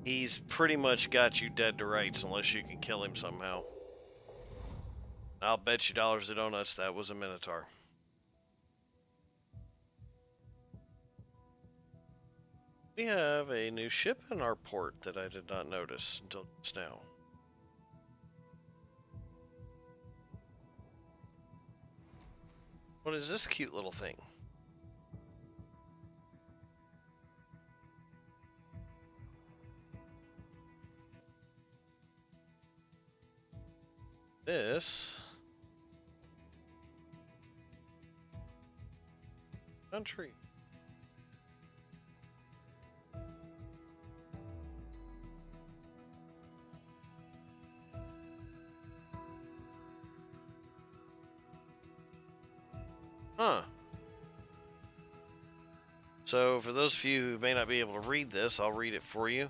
He's pretty much got you dead to rights unless you can kill him somehow. I'll bet you dollars to donuts that was a Minotaur. We have a new ship in our port that I did not notice until just now. What is this cute little thing? This country. Huh. So, for those of you who may not be able to read this, I'll read it for you.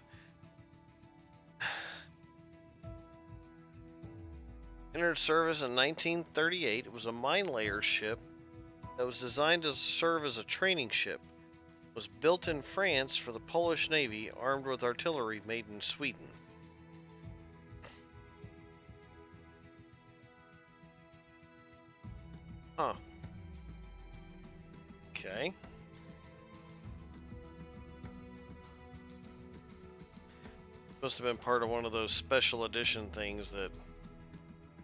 Entered service in 1938. It was a mine layer ship that was designed to serve as a training ship. It was built in France for the Polish Navy, armed with artillery made in Sweden. Huh. Okay. Must have been part of one of those special edition things that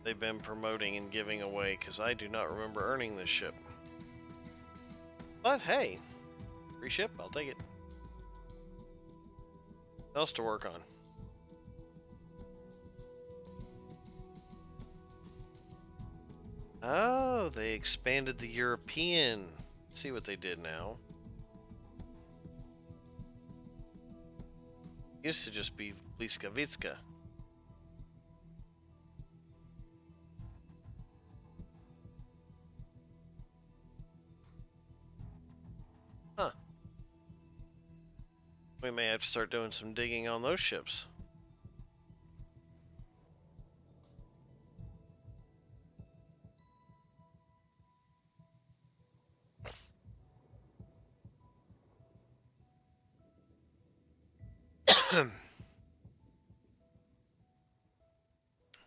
they've been promoting and giving away, because I do not remember earning this ship. But hey, free ship, I'll take it. What else to work on? Oh, they expanded the European. See what they did now. Used to just be Bliskavitska. Huh. We may have to start doing some digging on those ships.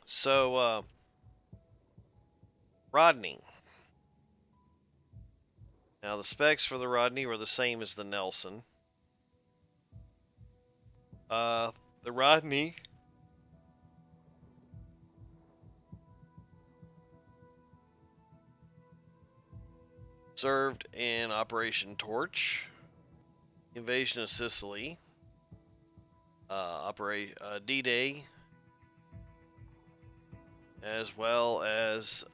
So, Rodney. Now, the specs for the Rodney were the same as the Nelson. The Rodney served in Operation Torch, Invasion of Sicily, D-Day, as well as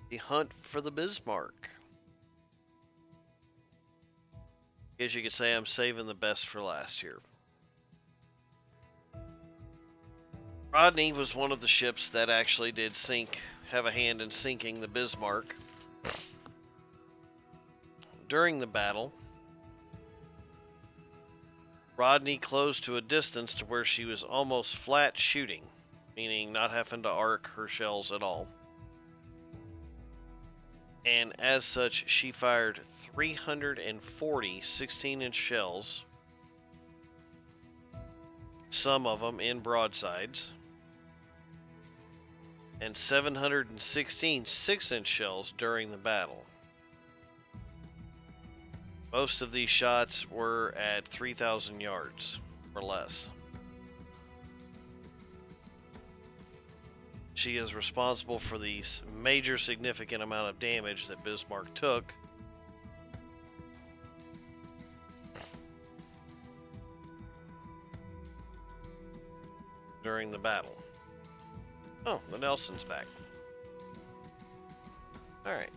the hunt for the Bismarck. I guess you could say I'm saving the best for last here. Rodney was one of the ships that actually did have a hand in sinking the Bismarck. During the battle, Rodney closed to a distance to where she was almost flat shooting, meaning not having to arc her shells at all. And as such, she fired 340 16-inch shells, some of them in broadsides, and 716 6-inch shells during the battle. Most of these shots were at 3,000 yards or less. She is responsible for the major significant amount of damage that Bismarck took. During the battle. Oh, the Nelson's back. Alright.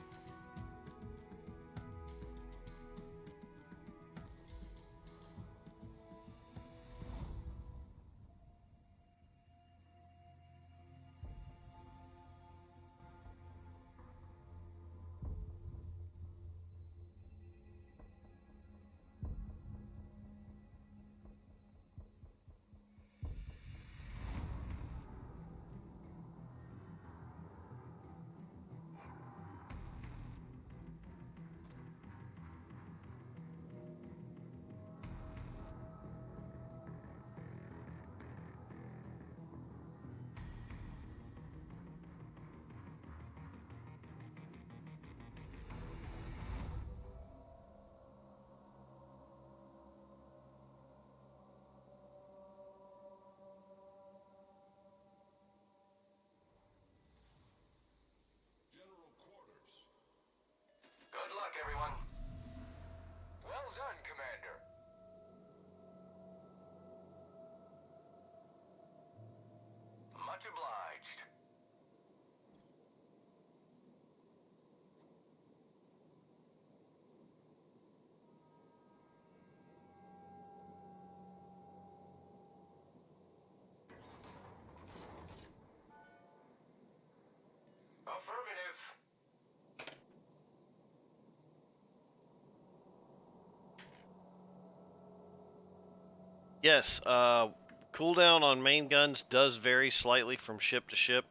Yes, cooldown on main guns does vary slightly from ship to ship.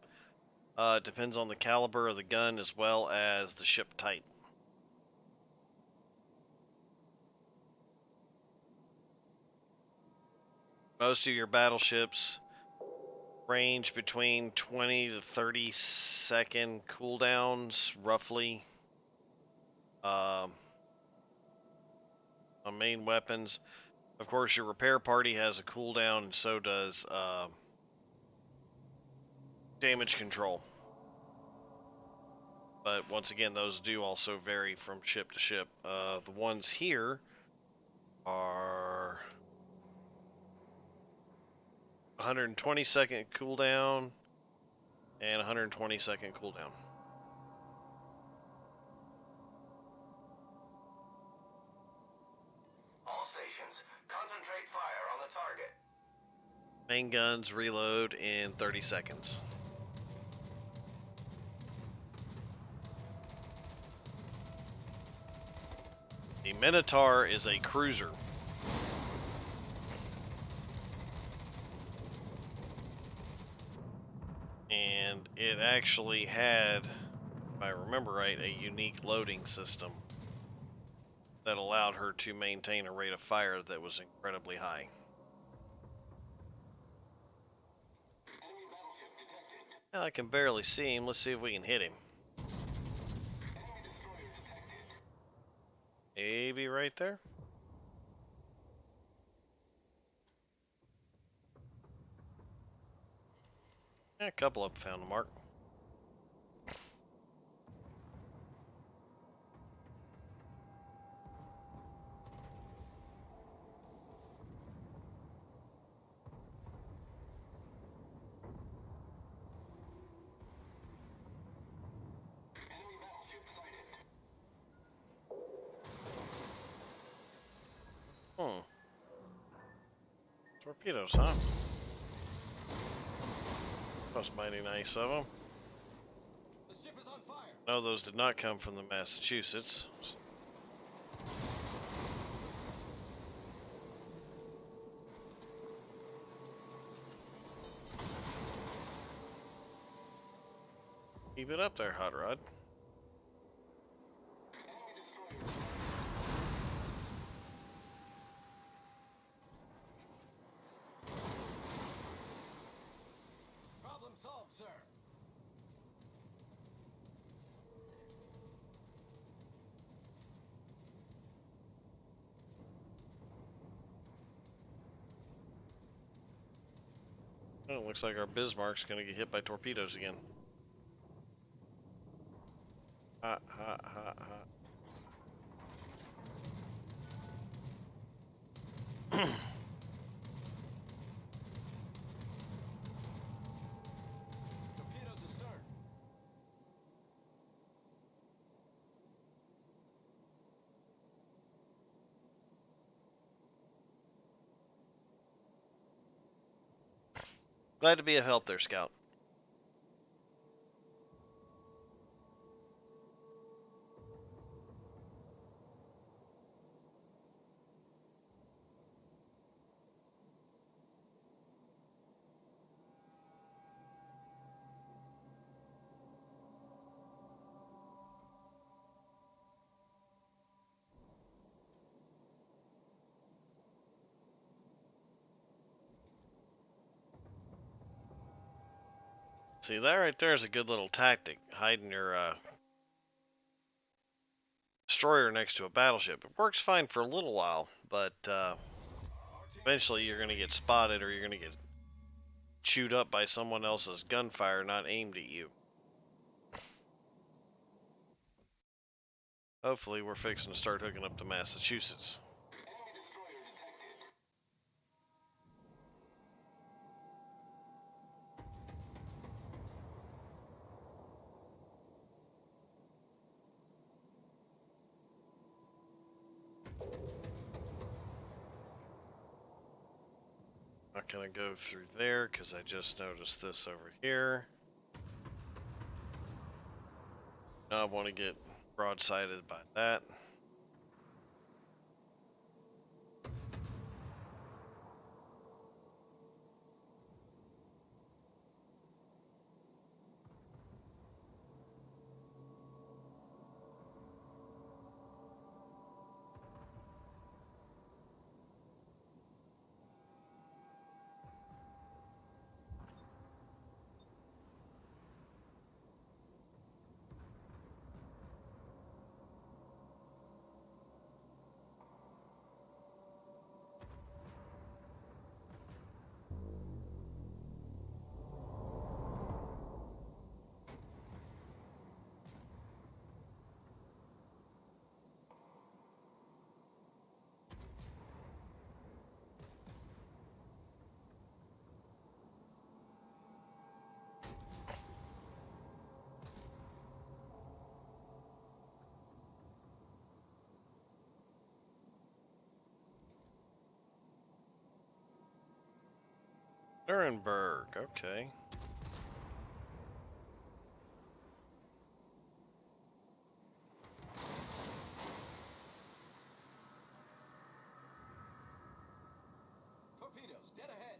It depends on the caliber of the gun as well as the ship type. Most of your battleships range between 20 to 30-second cooldowns, roughly, um, on main weapons. Of course, your repair party has a cooldown, and so does damage control. But once again, those do also vary from ship to ship. The ones here are 120-second cooldown and 120-second cooldown. All stations, concentrate fire on the target. Main guns reload in 30 seconds. The Minotaur is a cruiser. And it actually had, if I remember right, a unique loading system that allowed her to maintain a rate of fire that was incredibly high. Enemy battleship detected. Now I can barely see him. Let's see if we can hit him. Enemy destroyer detected. Maybe right there. Yeah, a couple of them found the mark. Enemy battleship sighted. Hmm. Torpedoes, huh? That was mighty nice of them. The ship is on fire. No, those did not come from the Massachusetts. Keep it up there, Hot Rod. Enemy destroyer detected. Problem solved, sir. Oh, looks like our Bismarck's gonna get hit by torpedoes again. Hot, hot, hot, hot. Torpedoes astern. Glad to be of help there, Scout. See, that right there is a good little tactic, hiding your destroyer next to a battleship. It works fine for a little while, but eventually you're going to get spotted or you're going to get chewed up by someone else's gunfire not aimed at you. Hopefully we're fixing to start hooking up to Massachusetts. Enemy destroyer detected. Not going to go through there because I just noticed this over here. Now I want to get broadsided by that. Nuremberg, okay. Torpedoes, dead ahead.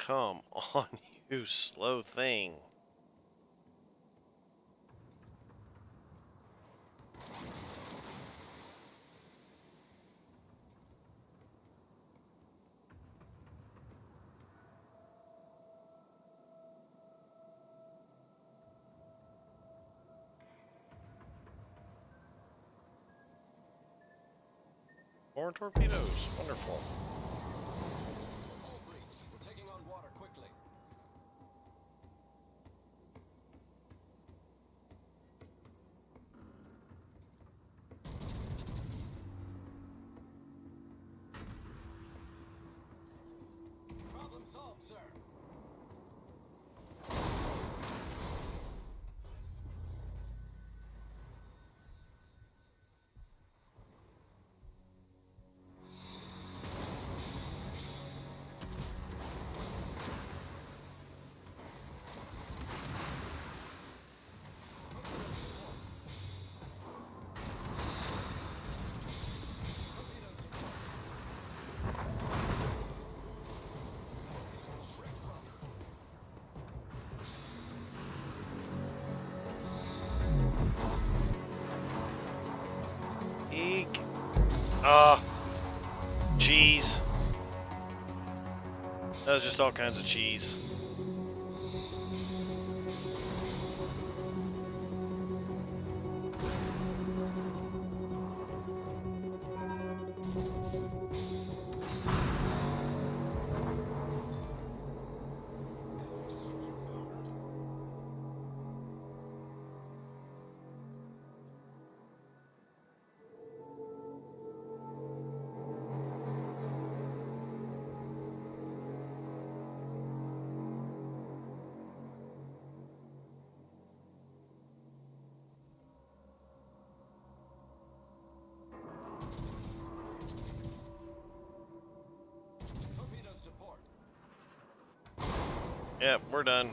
Come on, you slow thing. More torpedoes. Wonderful. All breach. We're taking on water quickly. Problem solved, sir. Eek. Ah, cheese. That was just all kinds of cheese. Torpedoes to port. Yep, we're done.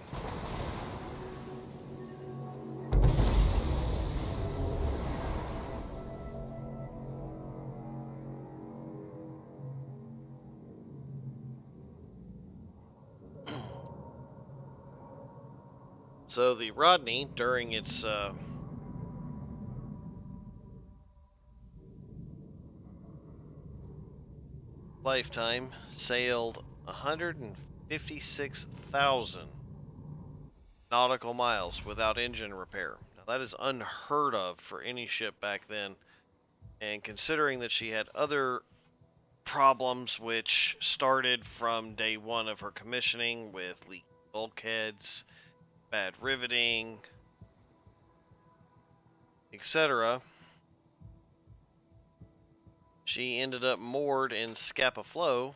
So the Rodney, during its lifetime, sailed 156,000 nautical miles without engine repair. Now that is unheard of for any ship back then, and considering that she had other problems which started from day one of her commissioning with leaking bulkheads, bad riveting, etc., she ended up moored in Scapa Flow,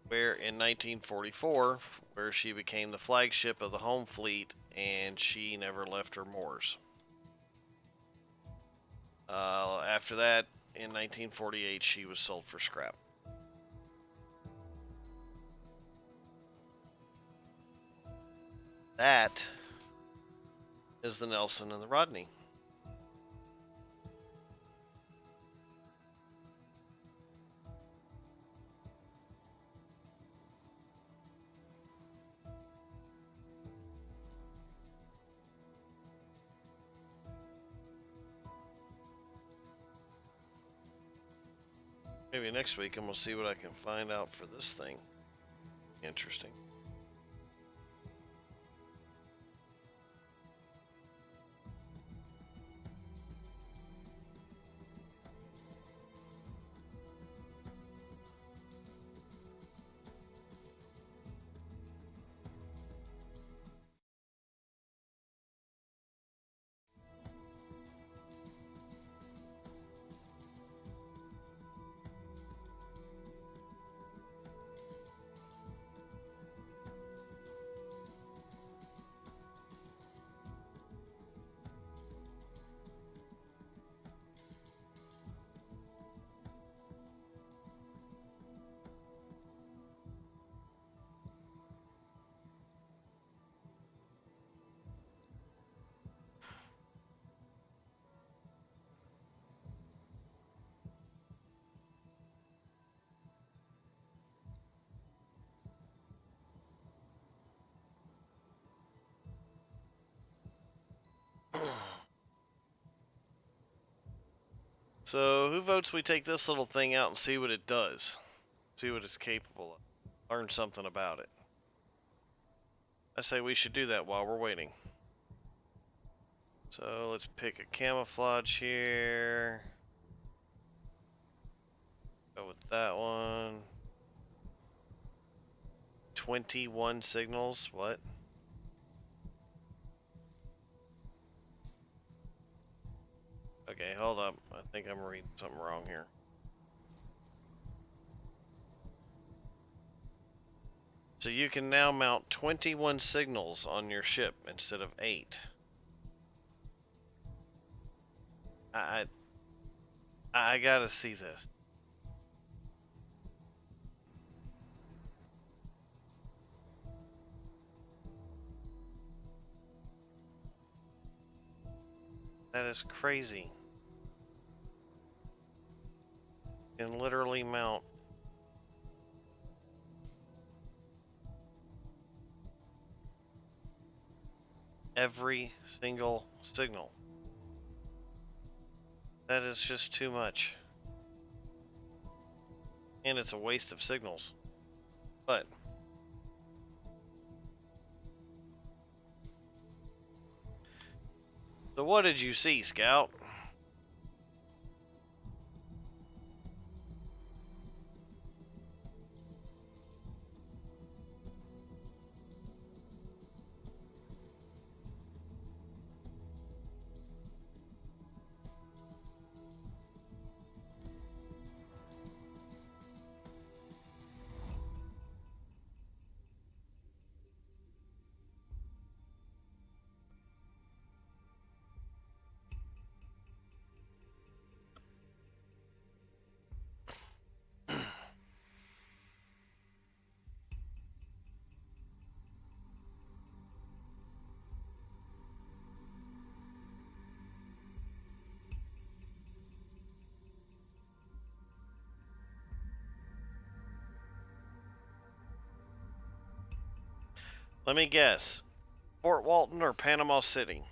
where in 1944, where she became the flagship of the home fleet, and she never left her moors. After that, in 1948, she was sold for scrap. That is the Nelson and the Rodney. Maybe next week, and we'll see what I can find out for this thing. Interesting. So, who votes we take this little thing out and see what it does? See what it's capable of. Learn something about it. I say we should do that while we're waiting. So, let's pick a camouflage here. Go with that one. 21 signals. What? Okay, hold up. I think I'm reading something wrong here. So you can now mount 21 signals on your ship instead of 8. I I gotta see this. That is crazy. You can literally mount every single signal. That is just too much. And it's a waste of signals. But so what did you see, Scout? Let me guess. Fort Walton or Panama City?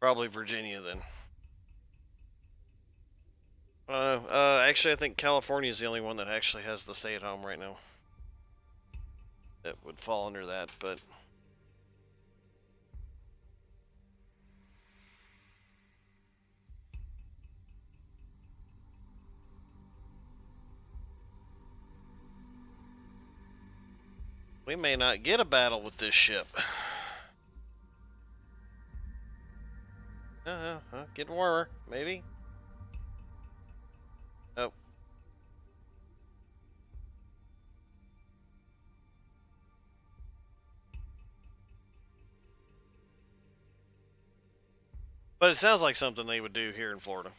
Probably Virginia then. Actually, I think California is the only one that actually has the stay-at-home right now. That would fall under that, but we may not get a battle with this ship. Getting warmer, maybe. Oh, but it sounds like something they would do here in Florida.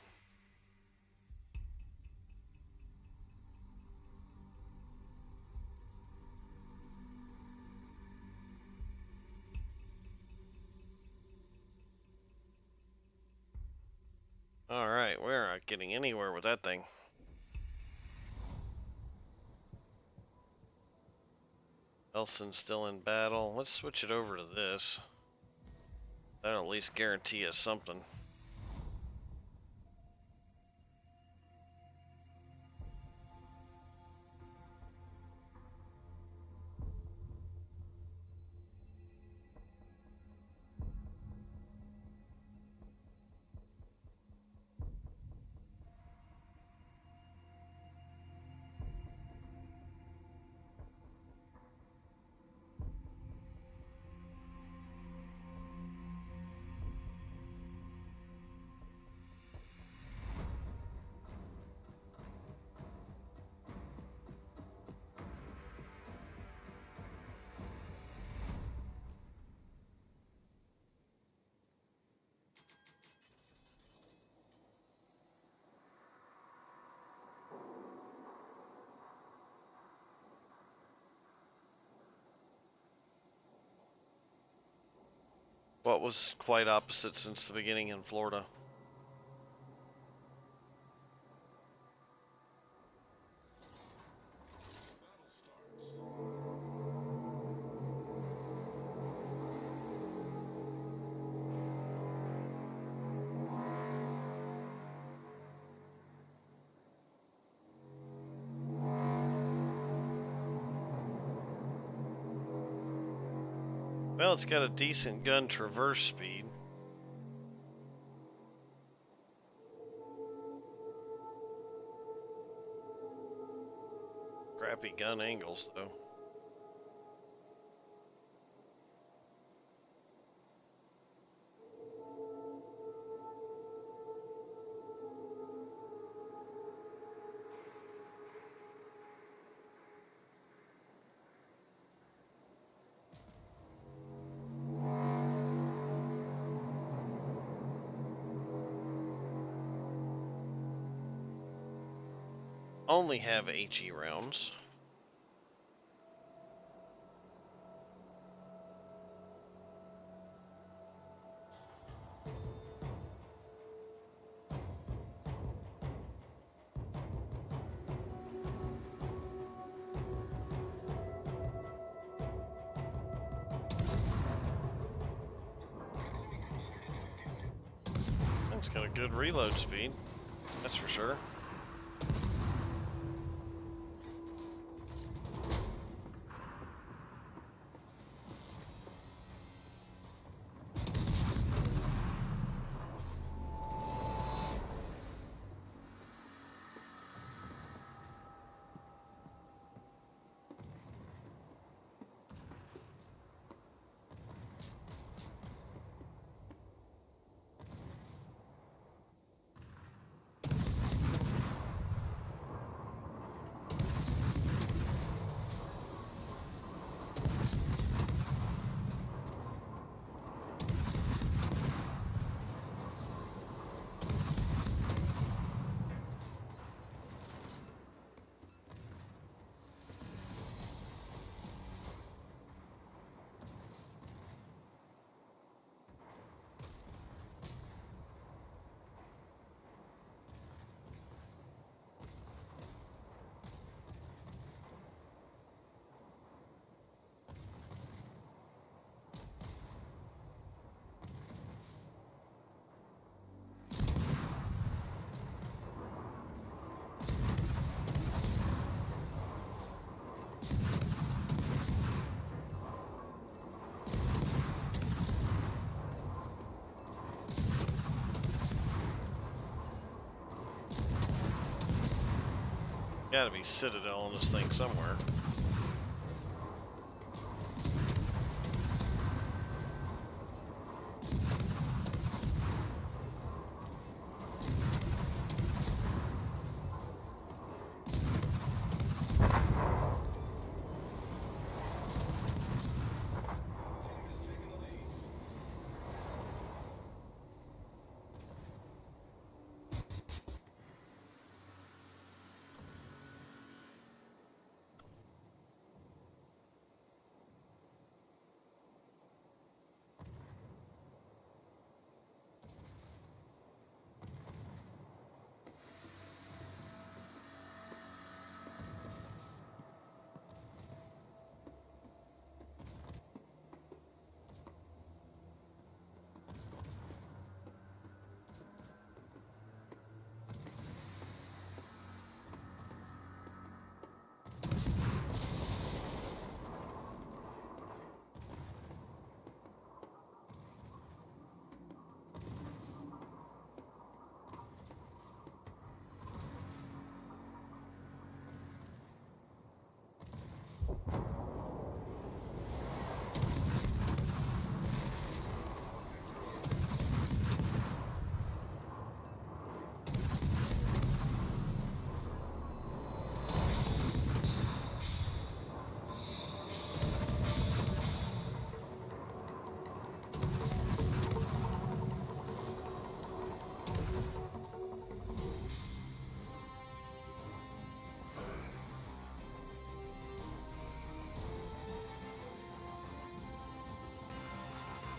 Alright, we're not getting anywhere with that thing. Nelson's still in battle. Let's switch it over to this. That'll at least guarantee us something. what was quite opposite since the beginning in Florida. Well, it's got a decent gun traverse speed. Crappy gun angles, though. Only have HE rounds. It's got a good reload speed, that's for sure. Gotta be Citadel on this thing somewhere.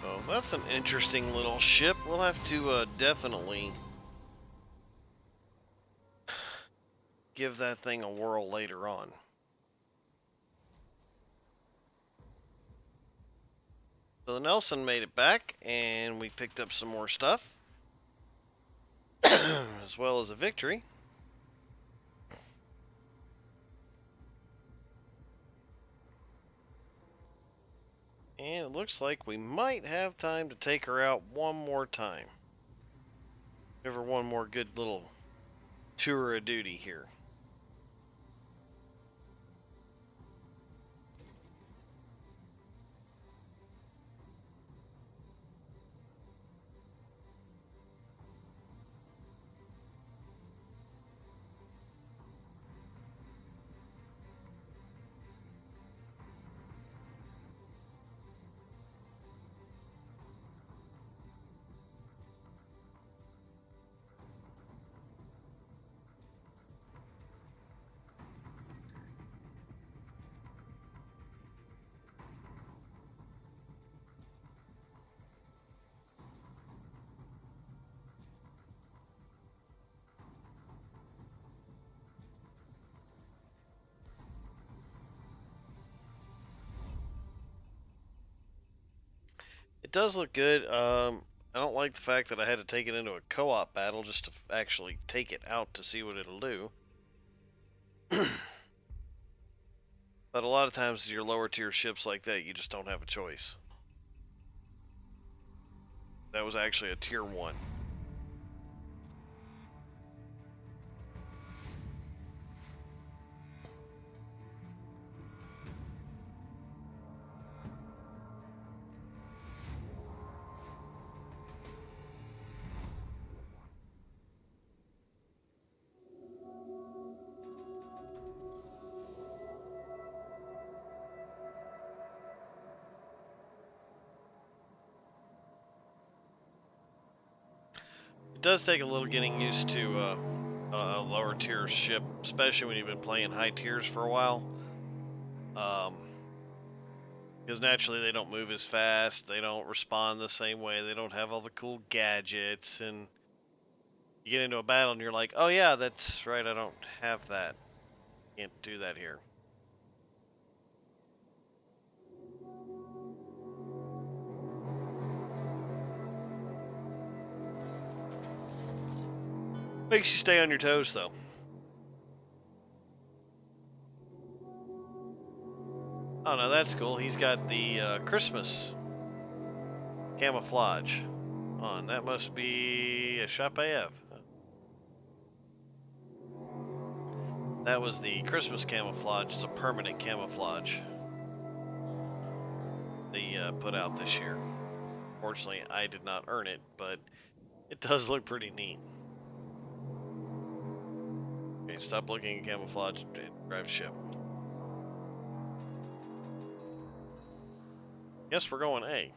Oh, that's an interesting little ship. We'll have to definitely give that thing a whirl later on. So the Nelson made it back, and we picked up some more stuff, as well as a victory. And it looks like we might have time to take her out one more time. Give her one more good little tour of duty here. It does look good. I don't like the fact that I had to take it into a co-op battle just to actually take it out to see what it'll do. But a lot of times your lower tier ships like that, you just don't have a choice. That was actually a tier 1. It does take a little getting used to a lower tier ship, especially when you've been playing high tiers for a while. Because naturally they don't move as fast, they don't respond the same way, they don't have all the cool gadgets, and you get into a battle and you're like, oh yeah, that's right, I don't have that. Can't do that here. Makes you stay on your toes though. Oh no, that's cool. He's got the Christmas camouflage on. That must be a Chapayev. That was the Christmas camouflage. It's a permanent camouflage they put out this year. Fortunately, I did not earn it, but it does look pretty neat. Okay, stop looking at camouflage and drive ship. Yes, we're going A.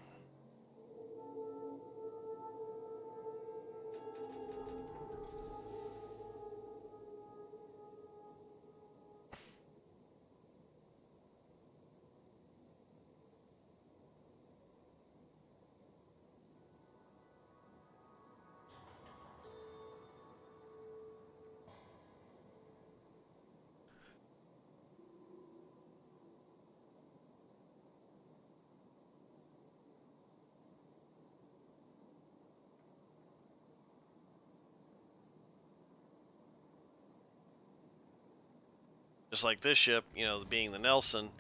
Just like this ship, you know, being the Nelson,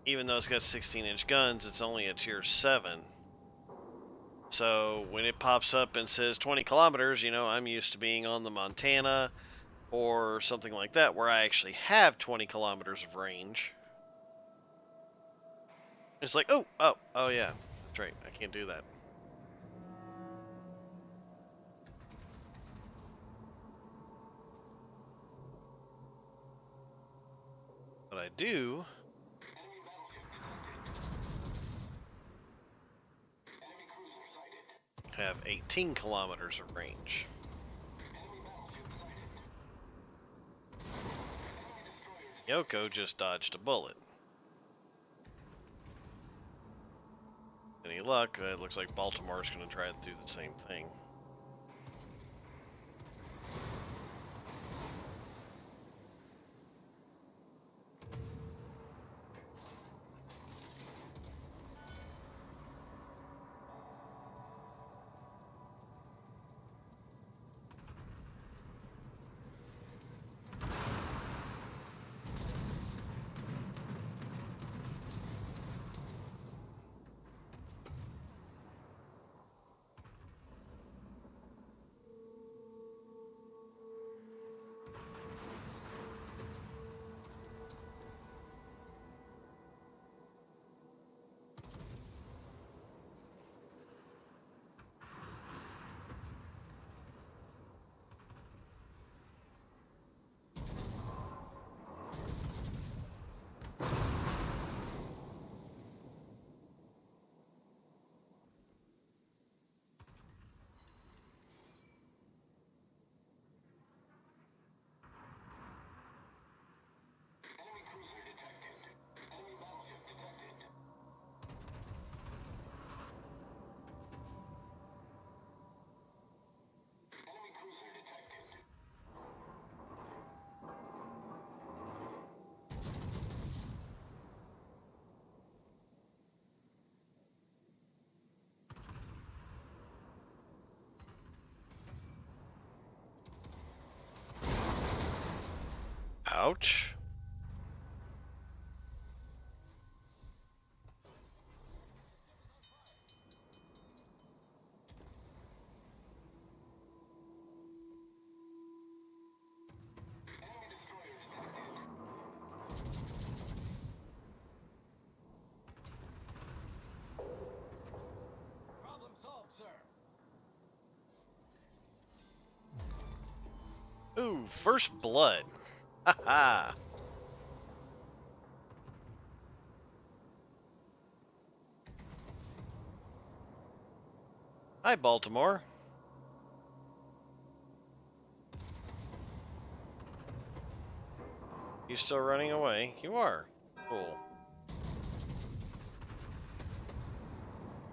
even though it's got 16-inch guns, it's only a tier 7. So when it pops up and says 20 kilometers, you know, I'm used to being on the Montana or something like that where I actually have 20 kilometers of range. It's like, oh yeah, that's right, I can't do that. But I do have 18 kilometers of range. Yoko just dodged a bullet. And he luck, it looks like Baltimore's going to try to do the same thing. Enemy cruiser detected. Enemy battleship detected. Enemy cruiser detected. Ouch. Enemy destroyer detected. Problem solved, sir. Ooh, first blood. Haha. Hi, Baltimore. You still running away? You are. Cool.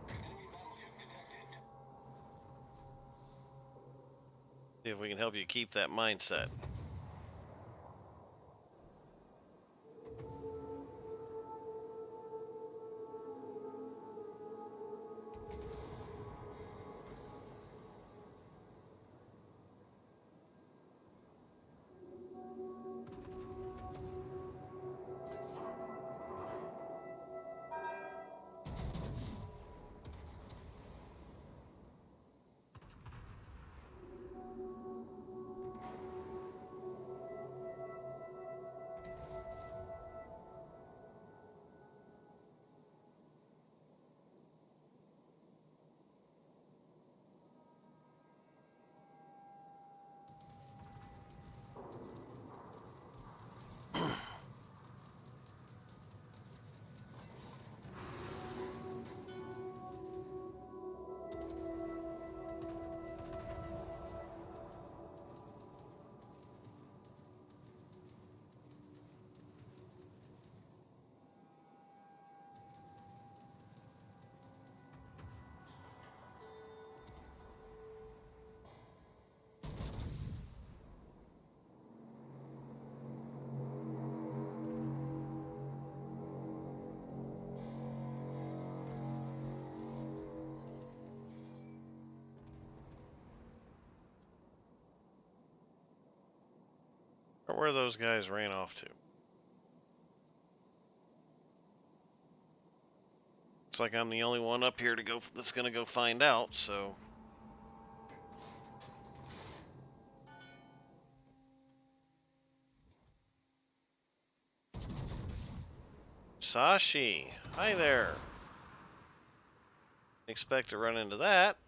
Enemy battleship detected. See if we can help you keep that mindset. Where those guys ran off to. Looks like I'm the only one up here to go that's gonna go find out, so. Sashi, hi there. Expect to run into that.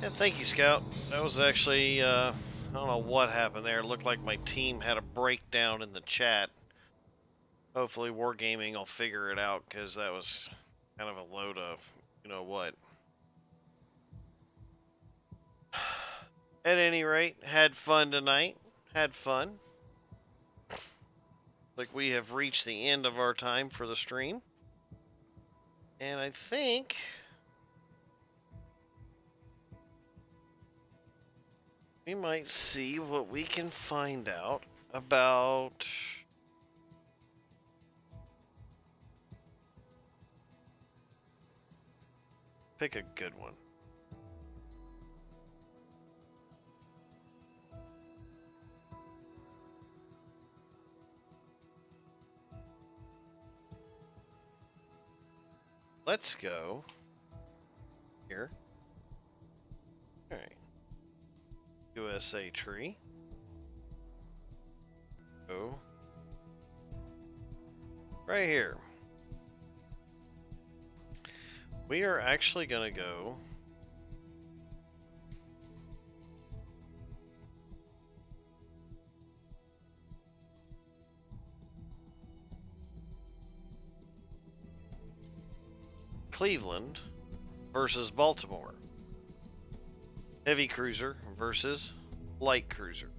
Yeah, thank you, Scout. That was actually, I don't know what happened there. It looked like my team had a breakdown in the chat. Hopefully, Wargaming will figure it out because that was kind of a load of, you know what. At any rate, had fun tonight. Had fun. Like we have reached the end of our time for the stream. And I think we might see what we can find out about. Pick a good one. Let's go here. All right. USA tree. Go right here. We are actually going to go Cleveland versus Baltimore. Heavy cruiser versus light cruiser.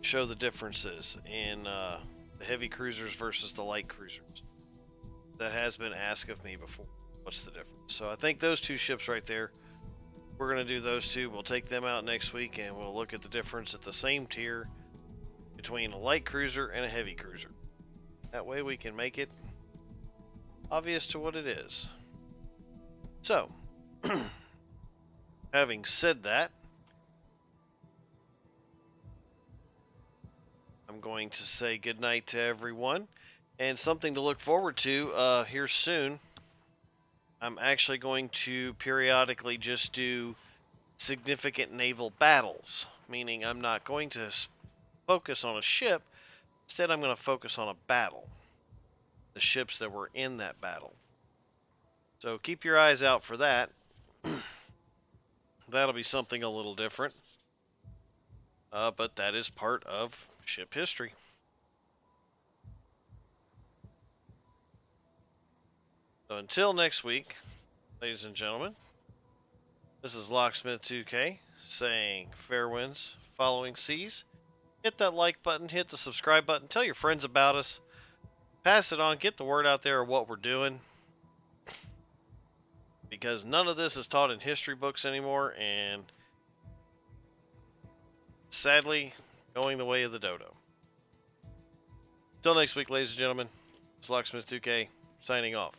Show the differences in the heavy cruisers versus the light cruisers. That has been asked of me before. What's the difference? So I think those two ships right there, we're going to do those two. We'll take them out next week and we'll look at the difference at the same tier between a light cruiser and a heavy cruiser. That way we can make it obvious to what it is. So, having said that, I'm going to say goodnight to everyone and something to look forward to here soon. I'm actually going to periodically just do significant naval battles, meaning I'm not going to focus on a ship. Instead, I'm going to focus on a battle, the ships that were in that battle. So keep your eyes out for that. That'll be something a little different, but that is part of ship history. So until next week, ladies and gentlemen, this is Locksmith 2K saying fair winds, following seas. Hit that like button, hit the subscribe button, tell your friends about us, pass it on, get the word out there of what we're doing. Because none of this is taught in history books anymore, and sadly, going the way of the dodo. Till next week, ladies and gentlemen, it's Locksmith 2K signing off.